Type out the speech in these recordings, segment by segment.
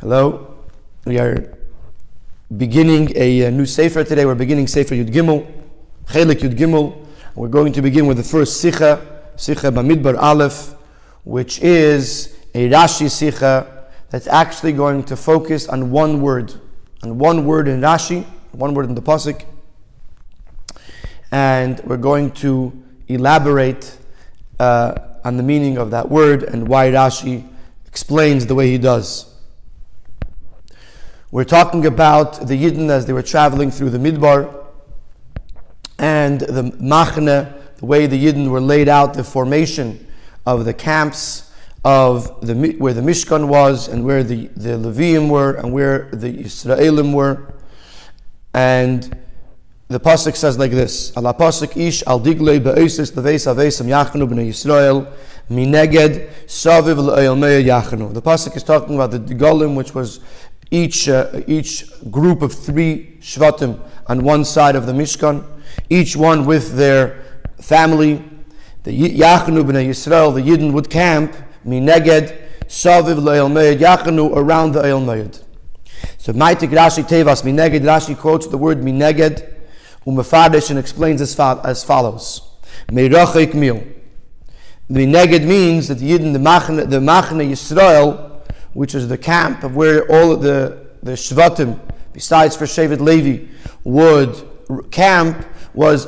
Hello. We are beginning a new Sefer today. We're beginning Sefer Yud Gimel, Chelek Yud Gimel. We're going to begin with the first Sicha Bamidbar Aleph, which is a Rashi Sicha that's actually going to focus on one word in Rashi, one word in the Pasuk. And we're going to elaborate on the meaning of that word and why Rashi explains the way he does. We're talking about the Yidden as they were traveling through the Midbar and the Machne, the way the Yidden were laid out, the formation of the camps of where the Mishkan was and where the Leviim were and where the Yisraelim were. And the pasuk says like this: Ala pasuk ish al diglei be'osis leveis avesam yachnu b'nei Yisrael mineged saviv le'oil me'ah yachnu. The pasuk is talking about the Digolim, which was each group of 3 shvatim on one side of the Mishkan, each one with their family. The Yachnu b'nei Yisrael, the Yidden would camp mineged saviv le'oil me'ah yachnu, around the oil me'ah. So Maitik Rashi tevas mineged. Rashi quotes the word mineged umefadish and explains as follows: Meirachik mil. The neged means that the Yidden, the Machne Yisrael, which is the camp of where all of the Shvatim, besides for Shevet Levi, would camp, was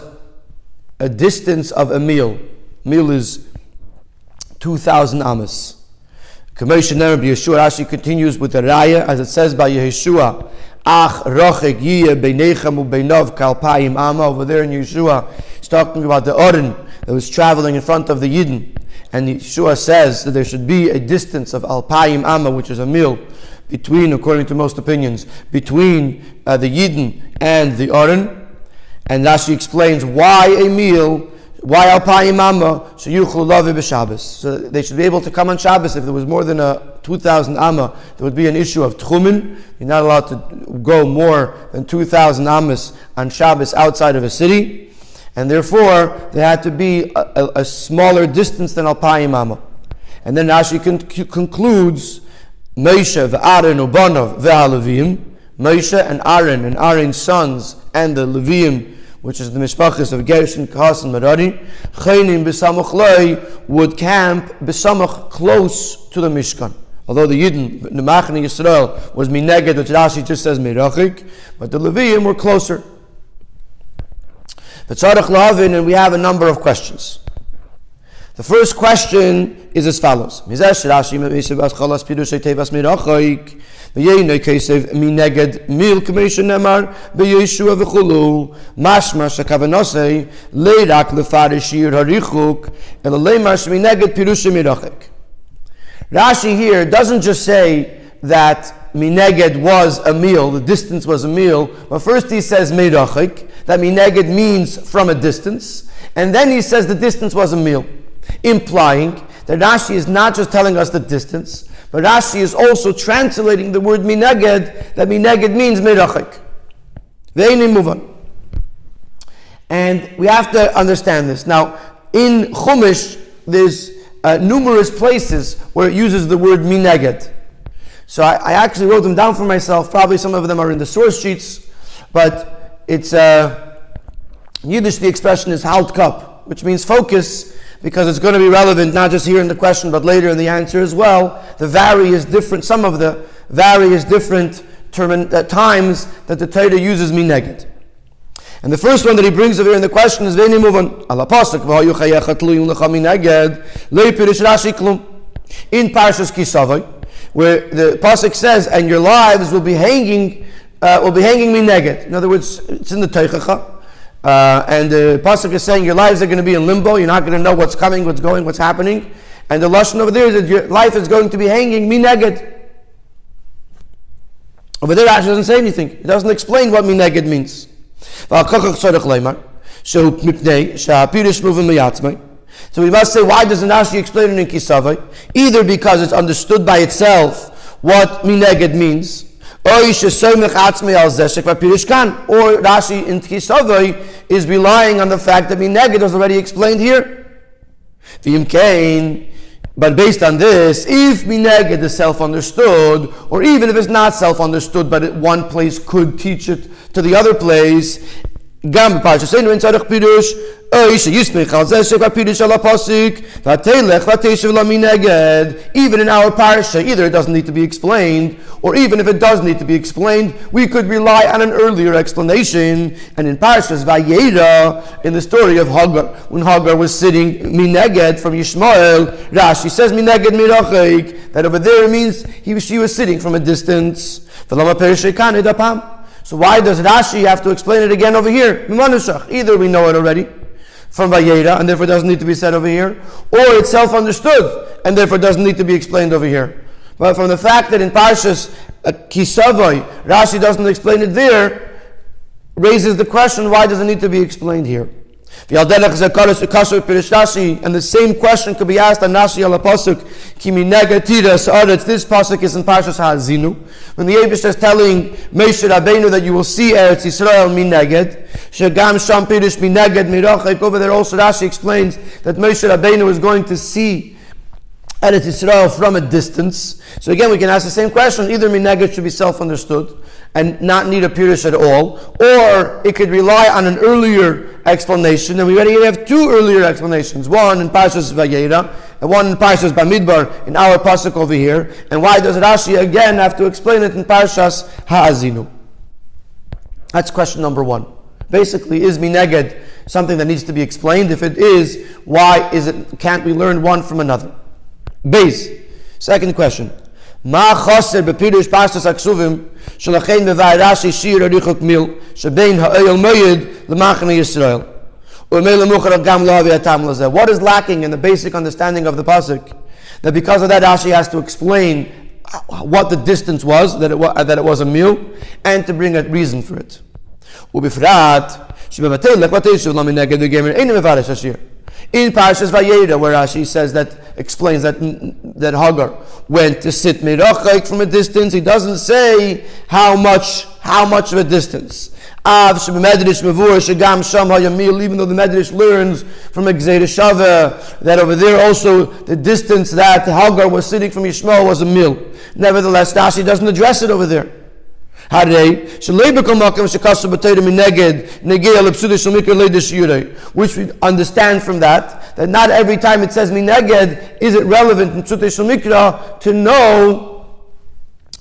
a distance of a mil. Mil is 2,000 amas. Commotion never be Yeshua. Rashi continues with the raya, as it says by Yeshua, Ach rochek yiyeh beinechem ubeinav kalpayim ama. Over there in Yeshua, he's talking about the Oren that was traveling in front of the Yidden. And Yeshua says that there should be a distance of alpayim amma, which is a mil, between, according to most opinions, between the Yidden and the Oren. And Rashi explains why a mil, why alpayim amma, so yuchlu lavi b'Shabbos. So they should be able to come on Shabbos. If there was more than 2,000 amma, there would be an issue of tchumen. You're not allowed to go more than 2,000 ammas on Shabbos outside of a city. And therefore, there had to be a smaller distance than Alpayim Amma. And then Rashi concludes, Moshe v'Aaron ubanov v'Halevim, Moshe and Aaron's sons, and the Leviim, which is the Mishpachas of Gershon, Kahas, and Merari, Chaynim b'Samuch Loi, would camp b'Samuch, close to the Mishkan. Although the Yidden, the Machne Yisrael, was mineged, which Rashi just says Meirachik, but the Leviim were closer. And we have a number of questions. The first question is as follows: Rashi here doesn't just say that mineged was a meal, the distance was a meal, but first he says meirachik, that mineged means from a distance, and then he says the distance was a meal, implying that Rashi is not just telling us the distance, but Rashi is also translating the word mineged, that mineged means meirachik. Ve'eini muvan. And we have to understand this. Now, in Chumash, there's numerous places where it uses the word mineged. So I actually wrote them down for myself. Probably some of them are in the source sheets, but it's Yiddish. The expression is halt kap, which means focus, because it's going to be relevant not just here in the question, but later in the answer as well. Some of the various different times that the Torah uses mineged. And the first one that he brings over here in the question is Ve'eini muvan. Ala pasuk v'hayu chayecha tluyim lecha mineged lo yipirish Rashi klum. In Parshas Kisavai, where the pasuk says, and your lives will be hanging mineged. In other words, it's in the Teichacha, and the pasuk is saying your lives are going to be in limbo. You're not going to know what's coming, what's going, what's happening. And the lashon over there is that your life is going to be hanging mineged. Over there, Rashi doesn't say anything. It doesn't explain what mineged means. So we must say, why doesn't Rashi explain it in Kisavai? Either because it's understood by itself what mineged means, or Rashi in Kisavai is relying on the fact that mineged was already explained here. But based on this, if mineged is self-understood, or even if it's not self-understood, but one place could teach it to the other place, גם בפרשתנו אין צריך פירוש, או שיסמך על זה שפירוש על הפסוק, ותלך ותשב למנגד. Even in our parsha, either it doesn't need to be explained, or even if it does need to be explained, we could rely on an earlier explanation. And in Parshas Vayera, in the story of Hagar, when Hagar was sitting mineged from Yishmael, Rashi says mineged mirachik, that over there means she was sitting from a distance. So why does Rashi have to explain it again over here? Either we know it already from Vayera, and therefore it doesn't need to be said over here, or it's self-understood, and therefore it doesn't need to be explained over here. But from the fact that in Parshas Kisavoy, Rashi doesn't explain it there, raises the question, why does it need to be explained here? And the same question could be asked on Rashi al pasuk. This pasuk is in Parshas Ha'azinu, when the Eibush is telling Moshe Rabbeinu that you will see Eretz Yisrael mineged. Shegam sham pirush mineged mirachik. Over there also Rashi explains that Moshe Rabbeinu is going to see Eretz Yisrael from a distance. So again, we can ask the same question. Either mineged should be self-understood and not need a pirush at all, or it could rely on an earlier explanation. And we already have two earlier explanations, one in Parshas Vayera and one in Parshas Bamidbar, in our pasuk over here. And why does Rashi again have to explain it in Parshas Ha'azinu? That's question number one. Basically, is mineged something that needs to be explained? If it is, why can't we learn one from another? Base. Second question. Ma chaser bepirush Parshas Aksuvim shelachein mevai Rashi shir arichok mil shebein ha'oyel moyed lemachne Yisrael u'mei lemuchar gam lo havi atam lazeh. What is lacking in the basic understanding of the pasuk? That because of that Rashi has to explain what the distance was, that it was a mil, and to bring a reason for it. Ubifrat shebevatei lekvatei lamineged v'gemer ein mevarish ashir. In Parshas Vayera, where Rashi says explains that Hagar went to sit mirachik from a distance, he doesn't say how much of a distance. Even though the Medrash learns from a Gzeira Shava that over there also the distance that Hagar was sitting from Yishmael was a mil. Nevertheless, Rashi doesn't address it over there. Which we understand from that not every time it says mineged is it relevant in Psutei Shel Mikra to know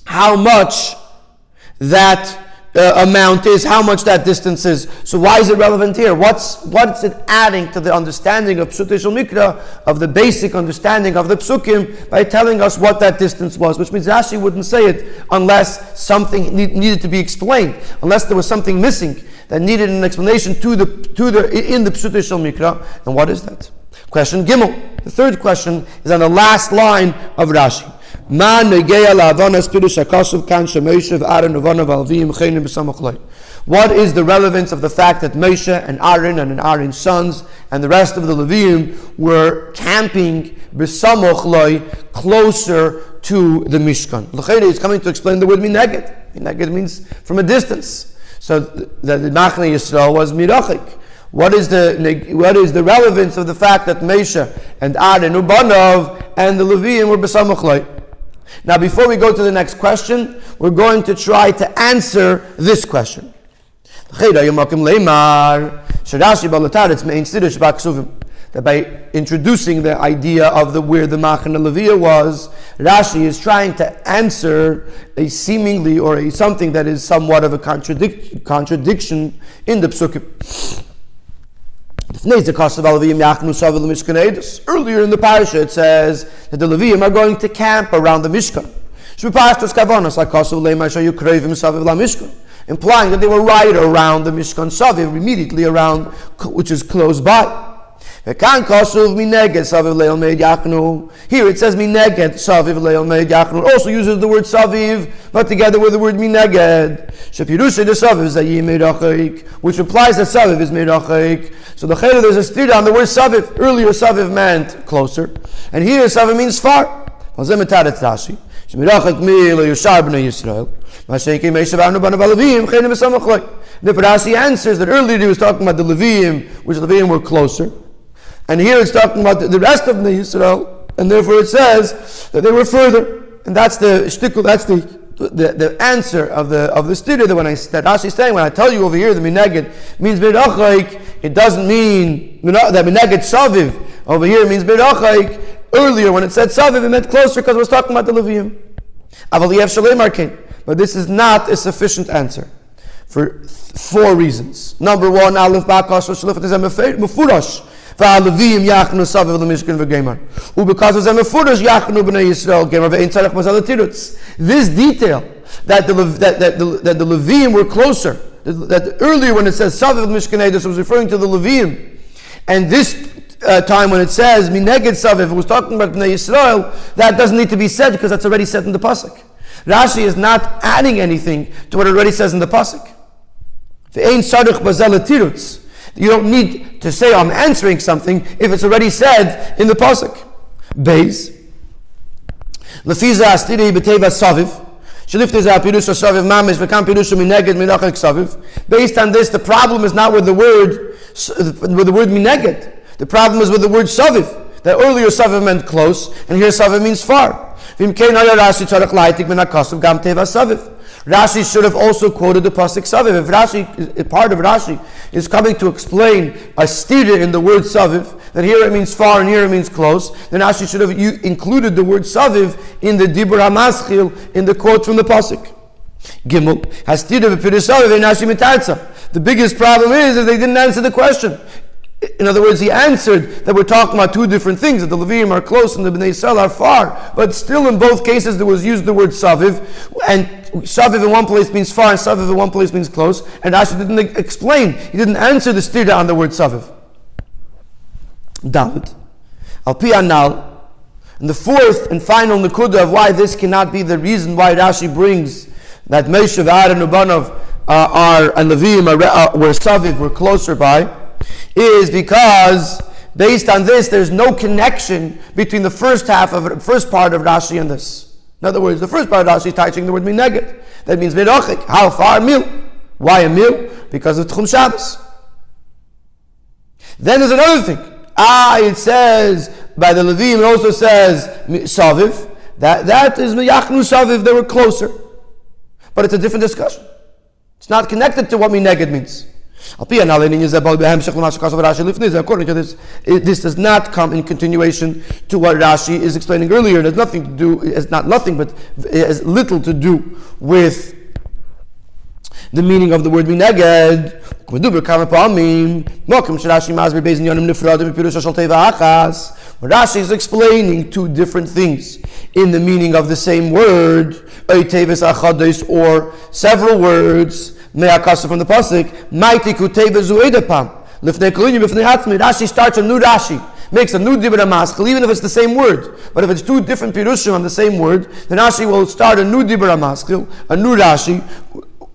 how much that amount is, how much that distance is. So why is it relevant here? What's it adding to the understanding of Psutei Shel Mikra, of the basic understanding of the Psukim, by telling us what that distance was? Which means Rashi wouldn't say it unless something needed to be explained, unless there was something missing that needed an explanation in the Psutei Shel Mikra. And what is that? Question Gimel. The third question is on the last line of Rashi. What is the relevance of the fact that Moshe and Aaron's sons and the rest of the Leviim were camping closer to the Mishkan? L'cheira is coming to explain the word mineged. Mineged means from a distance. So the Machne Yisrael was mirachik. What is the relevance of the fact that Moshe and Aaron Ubanov and the Leviim were b'samachloi? Now, before we go to the next question, we're going to try to answer this question. That by introducing the idea of where the Machane Leviah was, Rashi is trying to answer a seemingly or something that is somewhat of a contradiction in the Psukim. Earlier in the parasha it says that the Leviim are going to camp around the Mishkan, implying that they were right around the Mishkan Saviv, immediately around, which is close by. Here it says mineged saviv leil meid yachnu. Also uses the word saviv, but together with the word mineged. Shepirusha de saviv zayim meidachik, which implies that saviv is meidachik. So the chayla there's a stira on the word saviv. Earlier saviv meant closer, and here saviv means far. Rashi. Shmirachik mi lo yishar b'nei Yisrael. Mashenki meishavanu b'nei Levim chayim b'samachloi. Therefore Rashi answers that earlier he was talking about the Leviim, which the Leviim were closer. And here it's talking about the rest of the Yisrael, and therefore it says that they were further. And that's the shtickle, that's the answer of the studio that Rashi is saying, when I tell you over here the neged means b'rachaik, it doesn't mean that neged saviv over here means b'rachaik. Earlier when it said saviv, it meant closer because it was talking about the Levium. But this is not a sufficient answer for 4 reasons. Number 1, Aleph Ba'akash Shlifat is a mefurash. V'Alevim yachnu saviv l'mishkan v'gemar. Ubekaz is a mefurash yachnu b'nei Yisrael gemar ve'ein tzarech mazal tirutz. This detail that the Levim were closer, that earlier when it says saviv l'mishkan, this was referring to the Levim, and this time when it says mineged saviv, it was talking about b'nei Yisrael. That doesn't need to be said because that's already said in the pasuk. Rashi is not adding anything to what it already says in the pasuk. Ve'ein tzarech mazal tirutz. You don't need to say I'm answering something if it's already said in the pasuk. Beis. Lefiza astiri b'teva saviv. Sheliftiza pirusha saviv mamish v'kam pirusha mineged minachik saviv. Based on this, the problem is not with the word mineged. The problem is with the word saviv. That earlier saviv meant close, and here saviv means far. Rashi should have also quoted the pasuk saviv. If part of Rashi is coming to explain a stira in the word saviv, that here it means far and here it means close, then Rashi should have included the word saviv in the dibur hamaschil, in the quote from the pasuk. Gimel has stira b'pirush saviv and Rashi mitarza. The biggest problem is they didn't answer the question. In other words, he answered that we're talking about 2 different things, that the Leviim are close and the Bnei Yisrael are far, but still in both cases there was used the word saviv, and saviv in one place means far and saviv in one place means close, and Rashi didn't explain, he didn't answer the stira on the word saviv. David, al pi anal, and the 4th and final nekuda of why this cannot be the reason why Rashi brings that Moshe and Ubanov and Leviim were saviv, were closer by, is because based on this there's no connection between the first part of Rashi and this. In other words, the first part of Rashi is touching the word mineged. That means mirochik. How far? Mil. Why a mil? Because of Tchum Shabbos. Then there's another thing. It says by the Levim, it also says saviv. That is miyachnu saviv. They were closer, but it's a different discussion. It's not connected to what mineged means. According to this, this does not come in continuation to what Rashi is explaining earlier. It has nothing to do, it's not nothing, but it has little to do with the meaning of the word mineged. Rashi is explaining 2 different things in the meaning of the same word, or several words. From the pasuk, Rashi starts a new Rashi, makes a new dibur hamaschil, even if it's the same word. But if it's 2 different pirushim on the same word, then Rashi will start a new dibur hamaschil, a new Rashi,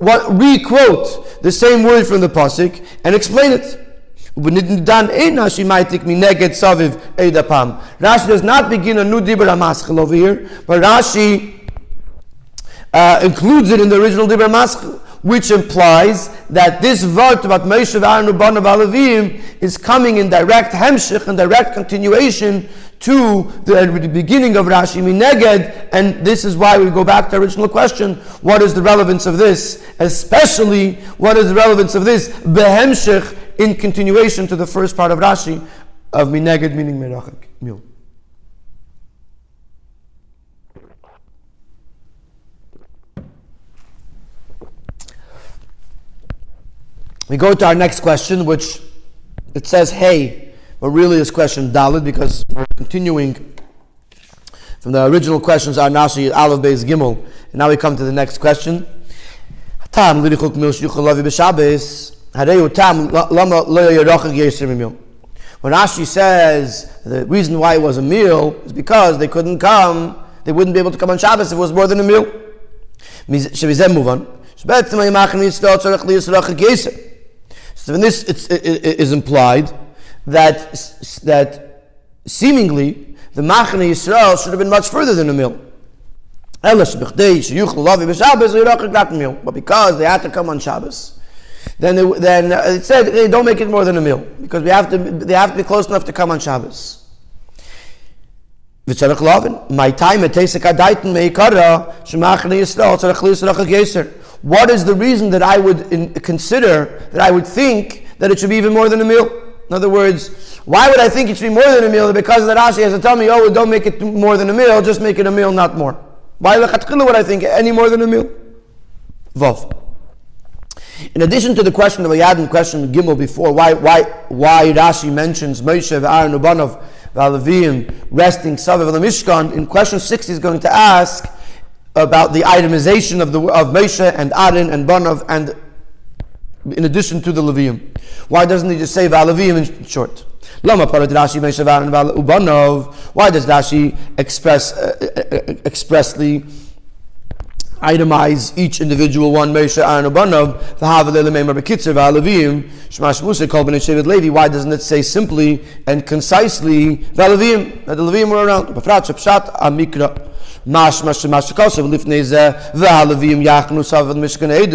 re-quote the same word from the pasuk and explain it. Rashi does not begin a new dibur hamaschil over here, but Rashi includes it in the original dibur hamaschil, which implies that this vart about Moshe v'Aaron u'banav Alevim is coming in direct hemshich, and direct continuation to the beginning of Rashi mineged, and this is why we go back to the original question: what is the relevance of this? Especially, what is the relevance of this behemshich in continuation to the first part of Rashi of mineged, meaning merachik mil. We go to our next question, which it says hey, but really is question dalid, because we're continuing from the original questions on Rashi Aleph Beis Gimel, and now we come to the next question. When Rashi says the reason why it was a meal is because they couldn't come, they wouldn't be able to come on Shabbos if it was more than a meal. So in this it is implied that seemingly the Machane Yisrael should have been much further than a mil. But because they had to come on Shabbos, then it said, hey, don't make it more than a mil, because they have to be close enough to come on Shabbos. V'tzarech lavin. My time at Teisek Adaiten meikara shemachne Yisrael tzarech li'yisrachak yeser. What is the reason that I would consider, that I would think that it should be even more than a meal? In other words, why would I think it should be more than a meal? Because the Rashi has to tell me, oh, don't make it more than a meal, just make it a meal, not more. Why would I think any more than a meal? Vav. In addition to the question of Ayad and question Gimel before, why Rashi mentions Moshe v'Aaron u'banav v'Alevim resting Saviv al-Mishkan, in question 6 he's going to ask about the itemization of Moshe and Aaron and Banav, and in addition to the Levium. Why doesn't he just say v'Alevim in short? Lama parat Rashi Moshe v'Aaron u'banav. Why does Rashi expressly itemize each individual one, Moshe, Aaron, Banav, Levi? Why doesn't it say simply and concisely Valevim, that the Levim were around?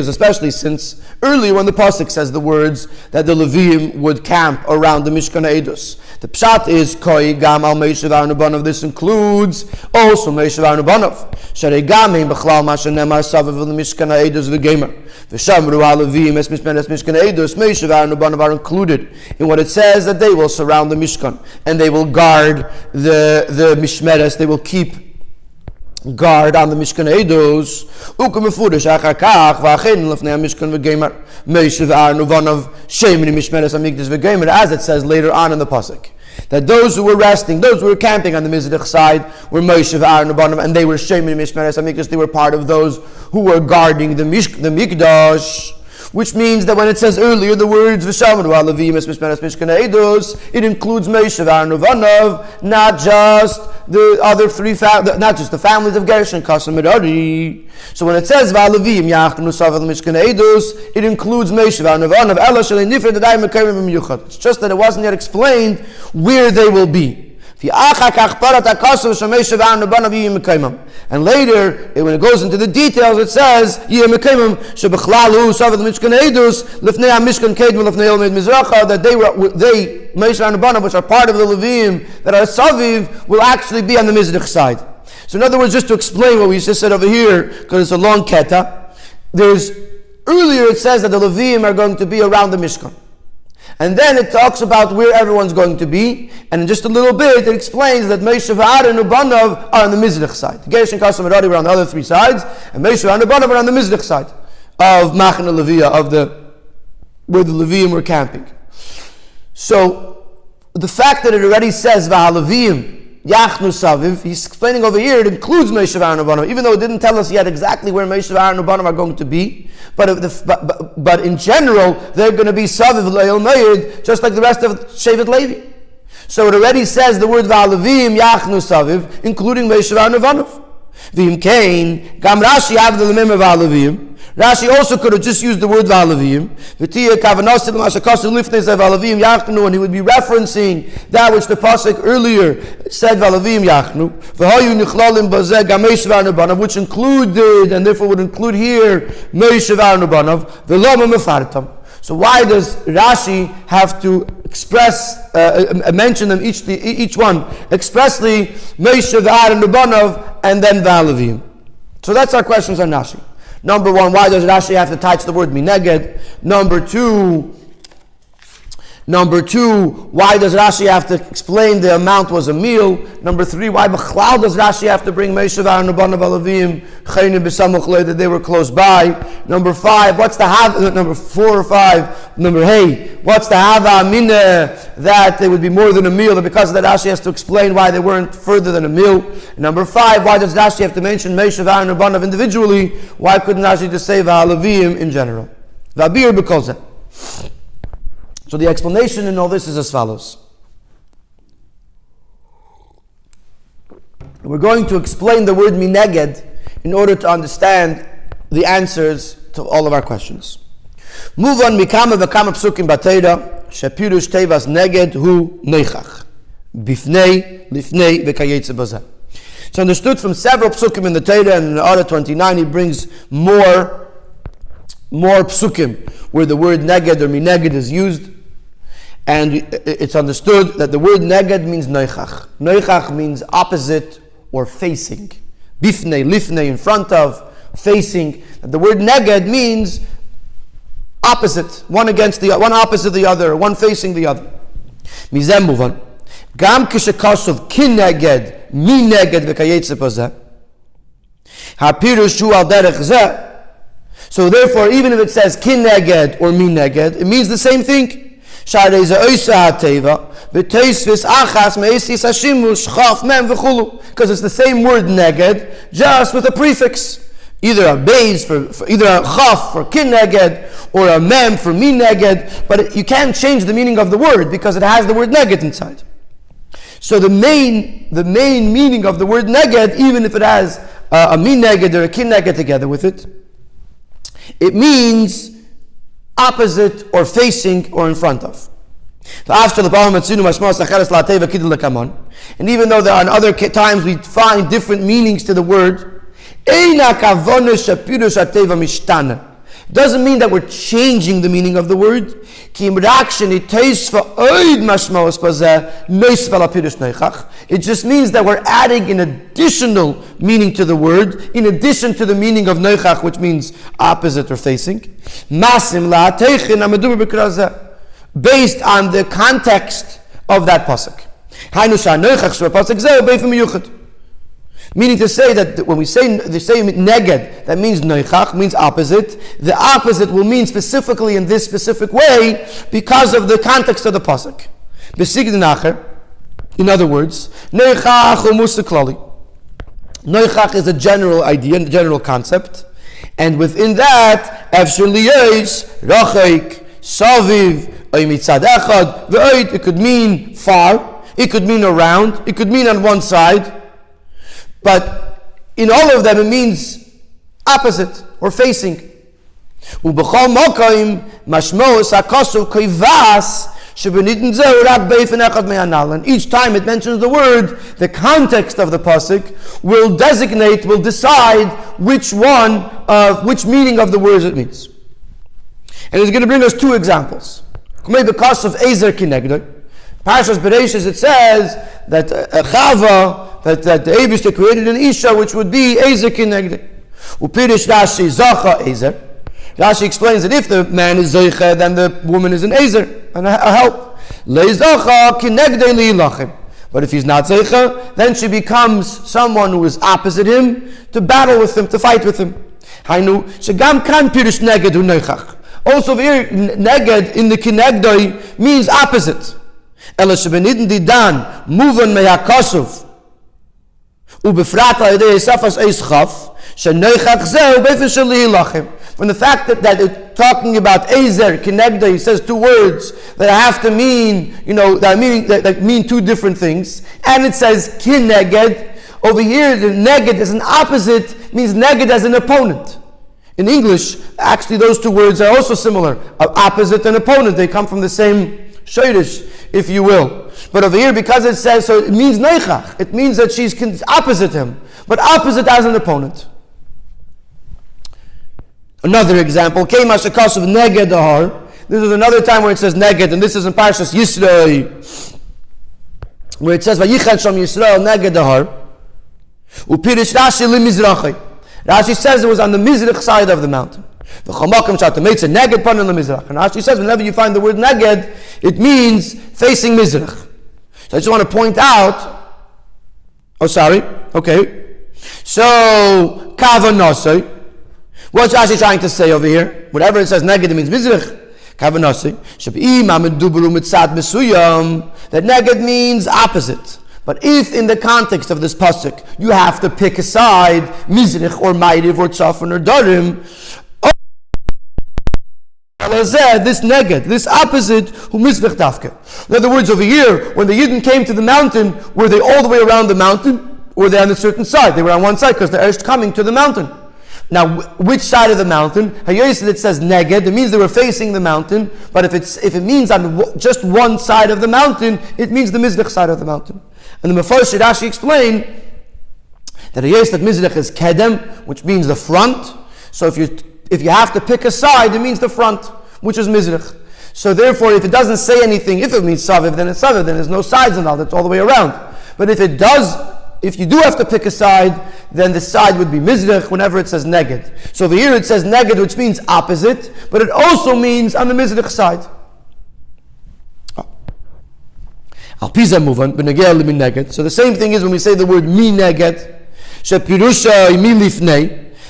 Especially since earlier when the pasuk says the words that the Levim would camp around the Mishkan Eidos. The pshat is koi gam al Moshe v'Aaron u'banav. This includes also Moshe v'Aaron u'banav. Sharei gam ein b'chlal ma shenemar saviv l'Mishkan Eidos v'gemer. V'shamru ha'levim es Mishkan Eidos. Moshe v'Aaron u'banav are included in what it says that they will surround the Mishkan and they will guard the mishmeres. They will keep guard on the Mishkan Eidos. U'kumefurish achar kach v'achein l'fnei Mishkan v'gemer. Moshe v'Aaron u'banav shemini mishmeres hamikdash v'gemer, as it says later on in the pasuk, that those who were resting, those who were camping on the Mizrach side, were Moshe v'Aaron u'banav, and they were shemini mishmeres hamikdash. They were part of those who were guarding the mikdash. Which means that when it says earlier the words V'shamru ha'levim es Mishmeres Mishkan Eidos, it includes Moshe v'Aaron u'banav, not just the other three, not just the families of Gershon, Kasam, Merari. So when it says V'alevim yachnu savel Mishkan Eidos, it includes Moshe v'Aaron u'banav. Ela shalei nifred adai mekayim b'miyuchad. It's just that it wasn't yet explained where they will be. And later, when it goes into the details, it says, that they, Moshe and Banav, which are part of the Levim, that are Saviv, will actually be on the Mizrach side. So in other words, just to explain what we just said over here, because it's a long keta, earlier it says that the Levim are going to be around the Mishkan. And then it talks about where everyone's going to be, and in just a little bit it explains that Moshe v'Aaron u'banav are on the Mizrach side. Gershon, Kasam, Merari were on the other three sides, and Moshe v'Aaron u'banav are on the Mizrach side of Machane Leviyah, where the Levim were camping. So the fact that it already says v'halevim Yachnu Saviv, he's explaining over here, it includes Moshe v'Aaron u'banav, even though it didn't tell us yet exactly where Moshe v'Aaron u'banav are going to be. But in general, they're going to be Saviv Leil Meir, just like the rest of Shevet Levi. So it already says the word V'alevim Yachnu Saviv, including Moshe v'Aaron u'banav. V'im Kain, Gam Rashi Avdel Lemim V'alevim. Rashi also could have just used the word V'alevim, and he would be referencing that which the pasuk earlier said V'alevim Yachnu, which included, and therefore would include here, Moshe v'Aaron u'banav. So why does Rashi have to mention them each one expressly, Moshe v'Aaron u'banav, and then V'alevim? So that's our questions on Rashi. Number one, why does Rashi have to touch the word neged? Number two, why does Rashi have to explain the amount was a meal? Number three, why b'chlal does Rashi have to bring Moshe v'Aaron u'banav Alevim chayne b'samuch le, that they were close by? Number five, what's the number 4 or 5? Number hey, what's the hava amineh that they would be more than a meal? And because of that, Rashi has to explain why they weren't further than a meal. And number 5, why does Rashi have to mention Moshe v'Aaron u'banav individually? Why couldn't Rashi just say v'alevim in general? V'abir b'kolzeh. So the explanation in all this is as follows. We're going to explain the word mineged in order to understand the answers to all of our questions. Move on, mikama v'kama psukim b'teira, shepirush tevas neged hu neichach, bifnei, lifnei, v'kayetze bazeh. It's understood from several psukim in the Torah, and in Orah 29 he brings more psukim where the word neged or mineged is used. And it's understood that the word neged means noichach. Noichach means opposite or facing. Bifnei, lifnei, in front of, facing. The word neged means opposite, one against the one opposite the other, one facing the other. Mizem muvan. Gam kishakasov kin neged, mi neged v'kayetze pozeh. Hapirush hu al derech zeh. So therefore, even if it says kin neged or mi neged, it means the same thing. Because it's the same word neged, just with a prefix. Either a beis for either a chaf for kin neged or a mem for mi neged, but you can't change the meaning of the word because it has the word neged inside. So the main meaning of the word neged, even if it has a mi neged or a kin neged together with it, it means opposite or facing or in front of. And even though there are other times we find different meanings to the word, doesn't mean that we're changing the meaning of the word. It just means that we're adding an additional meaning to the word, in addition to the meaning of noichach, which means opposite or facing, based on the context of that pasuk. Meaning to say that when we say neged, that means noichach, means opposite. The opposite will mean specifically in this specific way because of the context of the pasuk. In other words, noichach is a general idea, a general concept, and within that, rachic, saviv, it could mean far, it could mean around, it could mean on one side. But in all of them, it means opposite or facing. And each time it mentions the word, the context of the pasuk will decide which meaning of the words it means. And it's going to bring us two examples. Because of Ezer Kineged, Parshas Bereishis, it says that Chava, that the Eibishter created an Isha, which would be Ezer Kineged. Upirish Rashi Zacha Ezer. Rashi explains that if the man is Zeicha, then the woman is an Ezer, and a help. Leizacha Kinegde Li'ilachim. But if he's not Zeicha, then she becomes someone who is opposite him, to battle with him, to fight with him. Hainu Shegam Kan Pirish Neged U Noichach. Also here, neged in the kinegdoi means opposite. Ela shebenidin didan muvan meyakosov ubefrata idei safas eischaf shenoichach zeh ubefen shelihilachim. From the fact that it's talking about ezer kinegdoi, he says two words that have to mean, that mean two different things, and it says kineged. Over here, the neged as an opposite means neged as an opponent. In English, actually those two words are also similar. Opposite and opponent. They come from the same shayrish, if you will. But over here, because it says, so it means neichach. It means that she's opposite him. But opposite as an opponent. Another example. This is another time where it says neged, and this is in Parshas Yisrael, where it says, Vayichan Shom Yisrael neged ahar. Upirish Rashi li mizrachai. Rashi says it was on the Mizrach side of the mountain. The Chamakam Shatametz neged pan on the Mizrach. And Rashi says whenever you find the word neged, it means facing Mizrach. So I just want to point out. So Kavanasai. What's Rashi trying to say over here? Whatever it says neged, it means Mizrach. Kavanasai. That neged means opposite. But if in the context of this pasuk you have to pick a side, mizrich or ma'ariv or tzafon or darim, this neged, this opposite, who mizrich dafke. In other words, over here, when the Yidden came to the mountain, were they all the way around the mountain, or were they on a certain side? They were on one side because they're coming to the mountain. Now, which side of the mountain? Hayoyis, it says neged, it means they were facing the mountain. But if it means on just one side of the mountain, it means the mizrich side of the mountain. And the Mefarsh Rashi explained that that mizrach is kedem, which means the front. So if you have to pick a side, it means the front, which is mizrach. So therefore, if it doesn't say anything, if it means saviv, then it's saviv, then there's no sides involved, it's all the way around. But if it does, if you do have to pick a side, then the side would be mizrach whenever it says neged. So over here it says neged, which means opposite, but it also means on the mizrach side. So the same thing is when we say the word mi neged,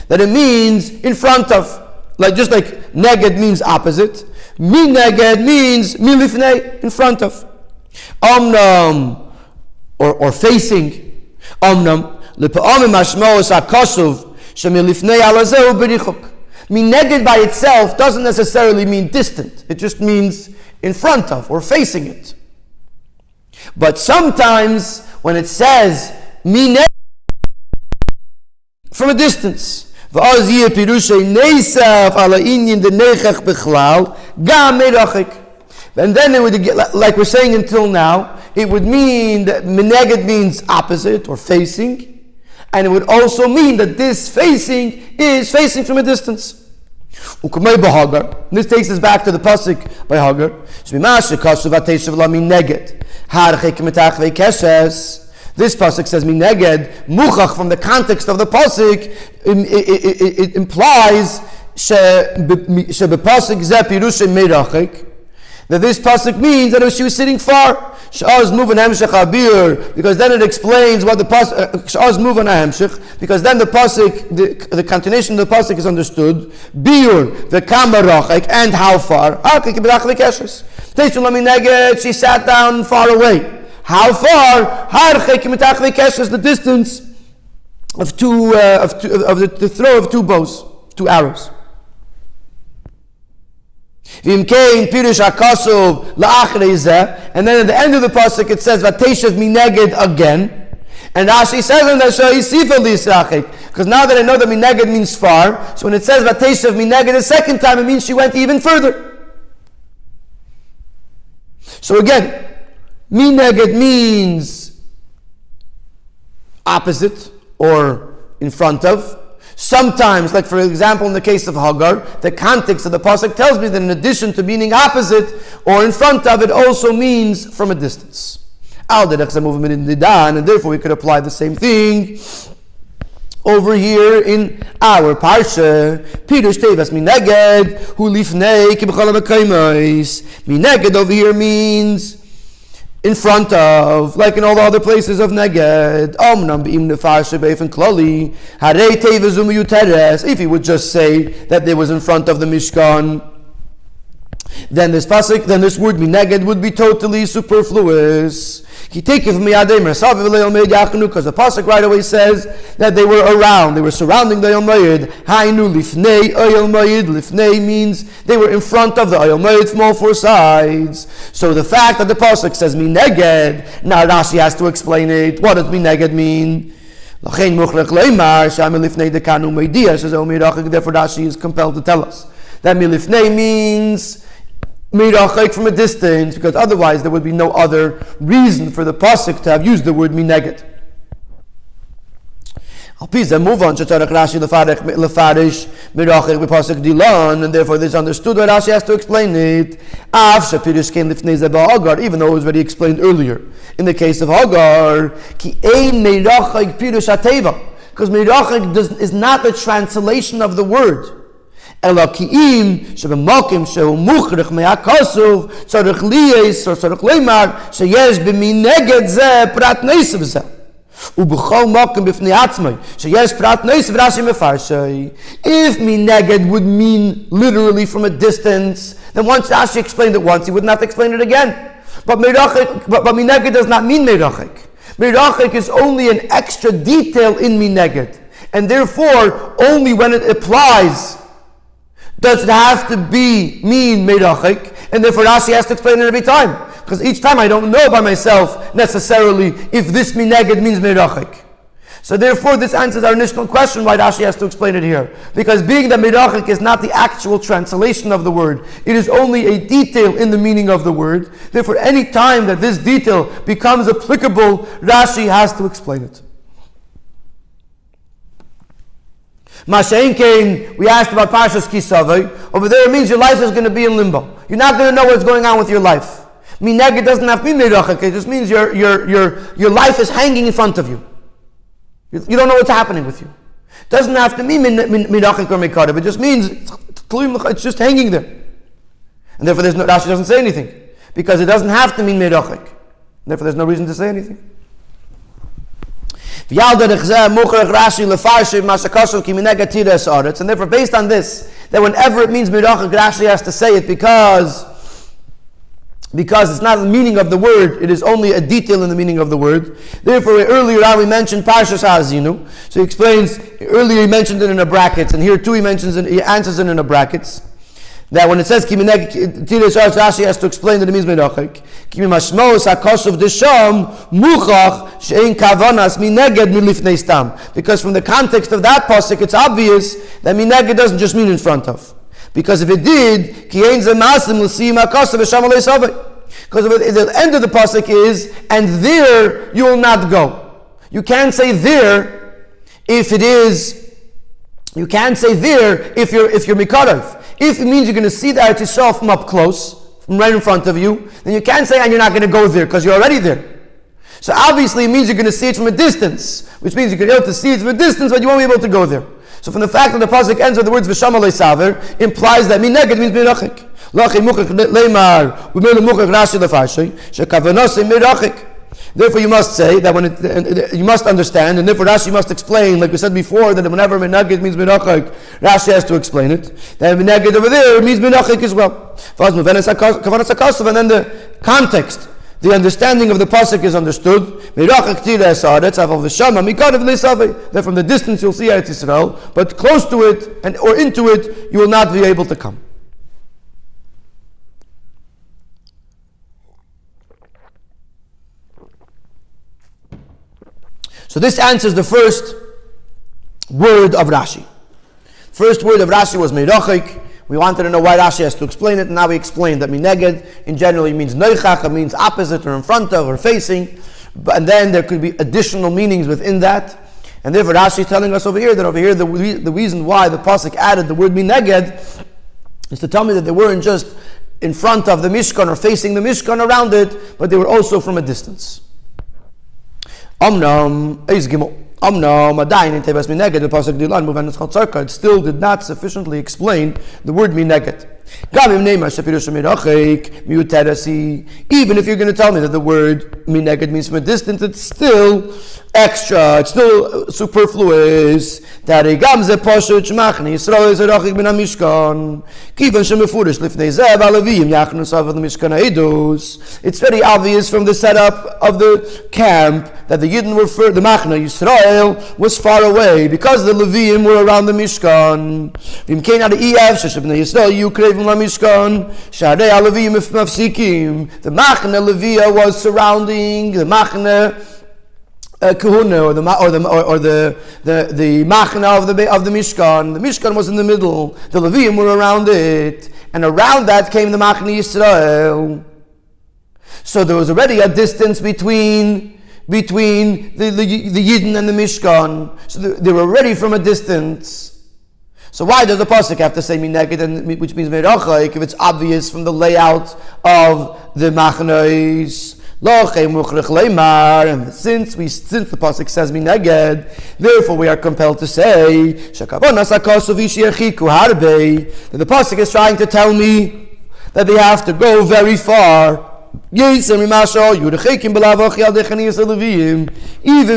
that it means in front of, like just like neged means opposite, mi neged means mi lifnei, in front of. Omnam, or facing. Omnam, lepa'amim hashmos hakasuv shemi lifnei alazeu berichuk. Mi neged by itself doesn't necessarily mean distant. It just means in front of or facing it. But sometimes when it says mi neged from a distance, and then it would get, like we're saying until now, it would mean that neged means opposite or facing, and it would also mean that this facing is facing from a distance. This takes us back to the pasuk by Hagar. This pasuk says mi neged, muchach, from the context of the pasuk, it implies that this pasuk means that she was sitting far. Because then it explains what the pasuk, because then the pasuk, the continuation of the pasuk is understood. Biur, the kamarachik, and how far. She sat down far away. How far? The distance of the throw of two bows, two arrows. And then at the end of the pasuk it says "Vateshev mi neged" again, and Rashi says in the because now that I know that mi neged means far, so when it says "Vateshev mi neged" the second time, it means she went even further. So again, mi neged means opposite or in front of. Sometimes, like for example in the case of Hagar, the context of the pasuk tells me that in addition to meaning opposite or in front of, it also means from a distance. And therefore we could apply the same thing over here in our parsha. Pirush tevas mi neged hu lifnei ki b'chol ha'makayimos. Mi neged over here means in front of, like in all the other places of neged. If he would just say that there was in front of the Mishkan, then this pasuk, then this word mi neged would be totally superfluous. Because the pasuk right away says that they were around, they were surrounding the Oyel Moed. Hainu lifnei Oyel Moed. Lifnei means they were in front of the Oyel Moed from all four sides. So the fact that the pasuk says mi neged, now Rashi has to explain it. What does mi neged mean? Therefore Rashi is compelled to tell us that mi lifnei means mirachik, from a distance, because otherwise there would be no other reason for the pasuk to have used the word mi neged. Move on. And therefore this is understood why Rashi has to explain it. Even though it was already explained earlier in the case of Hagar. Because mirachik is not the translation of the word. Elokim shebemakim shehu muchrich me'akasuv tzarich liyes or tzarich leimar sheyesh b'mi neged zeh prat neisav zeh u'b'chol makim b'fnei atzmai sheyesh prat neisav Rashi mefarshei. If mi neged would mean literally from a distance, then once Rashi explained it once, he wouldn't have to explain it again. But mi neged does not mean mirachik. Mirachik is only an extra detail in mi neged, and therefore only when it applies does it have to mean mirachik, and therefore Rashi has to explain it every time. Because each time I don't know by myself necessarily if this mi neged means mirachik. So therefore this answers our initial question why Rashi has to explain it here. Because being that mirachik is not the actual translation of the word, it is only a detail in the meaning of the word. Therefore any time that this detail becomes applicable, Rashi has to explain it. Mashain came, we asked about Parshas Kisavai. Over there it means your life is going to be in limbo. you're not going to know what's going on with your life. Neged doesn't have to be mirachik. It just means your life is hanging in front of you. You don't know what's happening with you. It doesn't have to be mirachik or mikarev. It just means it's just hanging there. And therefore Rashi doesn't say anything. Because it doesn't have to mean mirachik. Therefore there's no reason to say anything. And therefore based on this, that whenever it means mirachik, Rashi has to say it because it's not the meaning of the word, it is only a detail in the meaning of the word. Therefore, earlier on we mentioned Parshas Ha'azinu. So he explains, earlier he mentioned it in the brackets, and here too he answers it in the brackets. That when it says Kimineg Tiras Arts, Rashi has to explain that it means Merachik. Kimimashmos HaKosov Desham Muchach She'ein Kavanas Mineged Milifnei Stam. Because from the context of that pasuk, it's obvious that Mineged doesn't just mean in front of. Because if it did, because the end of the pasuk is, and there you will not go. You can't say there if it is. You can't say there if you're mikarev. If it means you're going to see the Eretz Yisrael from up close, from right in front of you, then you can't say and you're not going to go there because you're already there. So obviously it means you're going to see it from a distance, which means you're going to be able to see it from a distance, but you won't be able to go there. So from the fact that the pasuk ends with the words v'sham alei saver implies that mineged means mirachik. Lachi muchach leimar u'mele muchach rashi lefarshay shekavanosei mirachik. Therefore, you must say that you must understand, and therefore Rashi must explain, like we said before, that whenever mineged means mirachik, Rashi has to explain it. That mineged over there means mirachik as well. And then the context. The understanding of the pasuk is understood. That from the distance you'll see Eretz Yisrael, but close to it or into it you will not be able to come. So this answers the first word of Rashi. First word of Rashi was Merachik. We wanted to know why Rashi has to explain it, and now we explained that mineged in general means noichach, it means opposite or in front of or facing, and then there could be additional meanings within that. And therefore Rashi is telling us over here the reason why the pasuk added the word mineged is to tell me that they weren't just in front of the Mishkan or facing the Mishkan around it, but they were also from a distance. Omnam, Eis Gimel. It still did not sufficiently explain the word mineged. Even if you're going to tell me that the word mineged means from a distance, it's still extra, it's still superfluous. It's very obvious from the setup of the camp that the Yidden were the Machna Yisrael was far away because the Leviim were around the Mishkan. The Machna Levia was surrounding the Machna Kahuna or the Machna of the Mishkan. The Mishkan was in the middle. The Leviim were around it, and around that came the Machna Yisrael. So there was already a distance between the Yidden and the Mishkan. So they were already from a distance. So why does the pasuk have to say mineged, which means merachik, if it's obvious from the layout of the machnos? And since the pasuk says mineged, therefore we are compelled to say that the pasuk is trying to tell me that they have to go very far. Even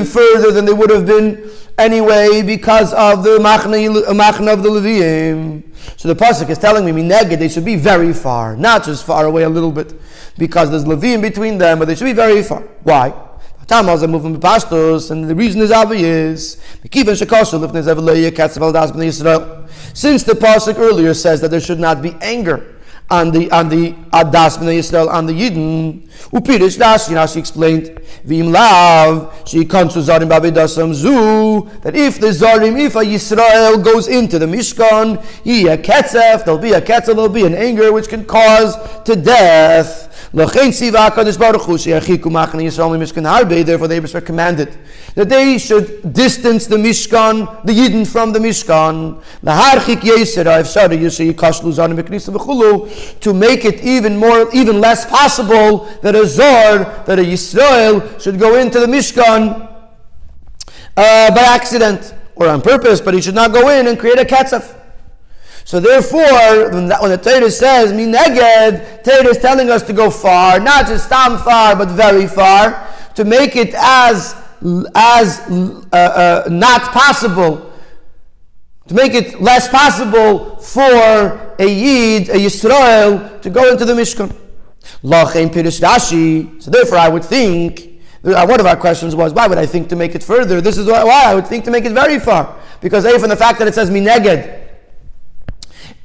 further than they would have been anyway because of the machna of the Leviim. So the pasuk is telling me mineged, they should be very far, not just far away a little bit, because there's Leviim between them, but they should be very far. Why? And the reason is obvious. Since the pasuk earlier says that there should not be anger on the Adas B'nai Yisrael, on the Yidden. Upirish Rashi explained, V'im lav, she comes to Zarim B'avidasam Zu, that if a Yisrael goes into the Mishkan, there'll be an anger which can cause to death. Therefore the Eibusher commanded that they should distance the Mishkan, the Yidden from the Mishkan. to make it even less possible that a Zor, that a Yisrael should go into the Mishkan by accident or on purpose, but he should not go in and create a ketzaf. So therefore, when the Torah says mi neged, Torah is telling us to go far, not just stam far, but very far, to make it as not possible, to make it less possible for a Yid, a Yisrael, to go into the Mishkan. Lachein Pirush Rashi. So therefore, I would think, one of our questions was, why would I think to make it further? This is why I would think to make it very far. Because from the fact that it says mi neged,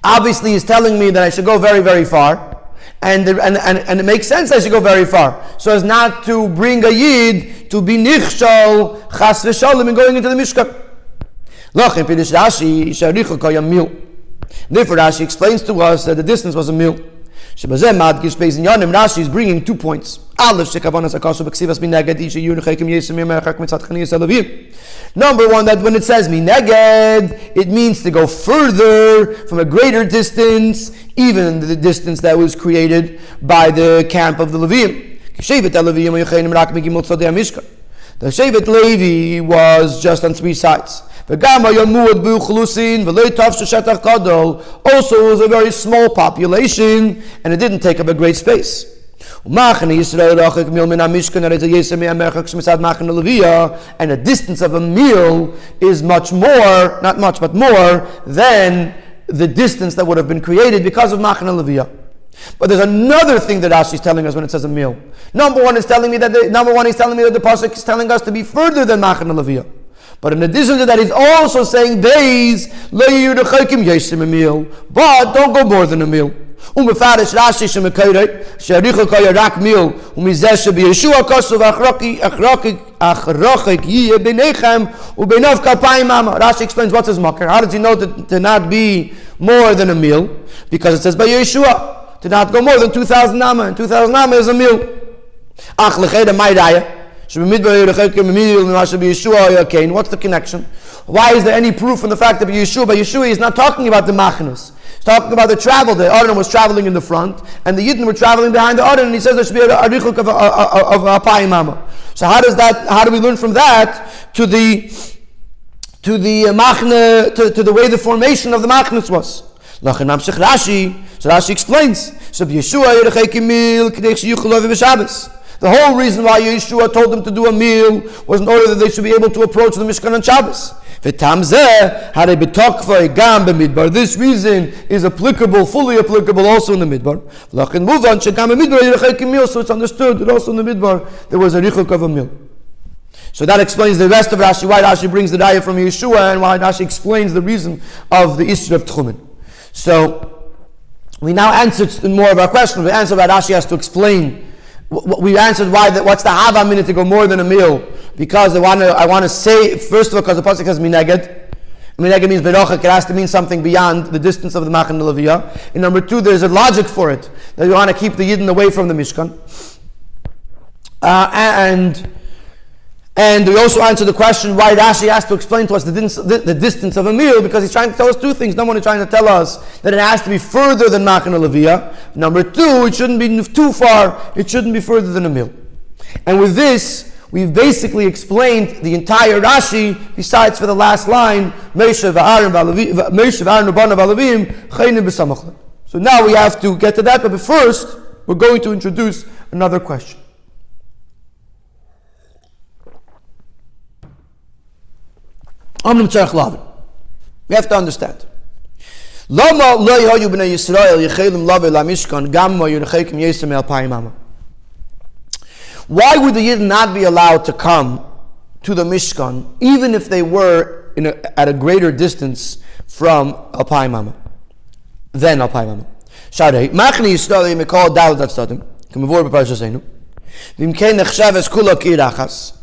obviously is telling me that I should go very, very far. And it makes sense I should go very far. So as not to bring a Yid to be nichshal, chas v'shalom, in going into the Mishkan. Lachem Pirush Rashi, she'aricha kaya mil. Therefore Rashi explains to us that the distance was a mil. Shebazeh madgish beis inyanim. Rashi is bringing 2 points. Aleph shekavanas akashu b'ksivas min neged isha yurechaykim yesem yemechak mitzat chaniyas elavim. Number one, that when it says mi neged, it means to go further from a greater distance, even the distance that was created by the camp of the Levim. The Shevet Levi was just on 3 sides. Also, it was a very small population, and it didn't take up a great space. And a distance of a mil is much more, not much, but more than the distance that would have been created because of Machane Leviyah. But there's another thing that Rashi is telling us when it says a mil. Number one, he's telling me that the pasuk is telling us to be further than Machane Leviyah. But in addition to that, he's also saying days, but don't go more than a mil. Umefarish Rashi shemekayre she'aricha kaya rak mil umizeh shebiyeshua kosuv achrachik yiyeh b'nechem u'beinav kalpayim mama. Rashi explains what's his makar. How does he know to not be more than a mil? Because it says by Yeshua to not go more than 2,000 nama, and 2,000 nama is a mil. Ach lecheda mayraya shebamidbar yerechaykim mil m'mashe b'Yeshua yakein. What's the connection? Why is there any proof from the fact that by Yeshua he's not talking about the machnas? He's talking about the travel. The Aron was traveling in the front, and the Yidden were traveling behind the Aron, and he says there should be a arichuk of a payimama. So how do we learn from that to the machne, to the way the formation of the machnas was? So Rashi explains. The whole reason why Yeshua told them to do a meal was in order that they should be able to approach the Mishkan on Shabbos. This reason is applicable, fully applicable also in the Midbar. So it's understood that also in the Midbar there was a richuk of a meal. So that explains the rest of Rashi, why Rashi brings the raya from Yeshua, and why Rashi explains the reason of the Isra of Tchumen. So we now answered more of our question. We answered why Rashi has to explain. We answered what's the hava minute to go more than a meal, because I want to say, first of all, because the pasuk has mineged. Mineged means berochek. It has to mean something beyond the distance of the Machane Leviyah. And number two, there's a logic for it, that you want to keep the Yidden away from the Mishkan. And we also answered the question why Rashi has to explain to us the distance of a meal, because he's trying to tell us 2 things. Number one, he's trying to tell us that it has to be further than Machane Leviyah. Number two, it shouldn't be too far. It shouldn't be further than a meal. And with this, we've basically explained the entire Rashi, besides for the last line, Moshe v'Aaron Rabbanim v'Alavim chaynim b'samachlim. So now we have to get to that, but first, we're going to introduce another question. We have to understand. Why would the Yidden not be allowed to come to the Mishkan, even if they were at a greater distance from Alpayim Mama? Then Alpayim Mama. Sharei, Machne Yisrael Yimekol Dalet Atzadim. K'mevor b'Parshasenu. V'imkein nechshav es kula k'irachas.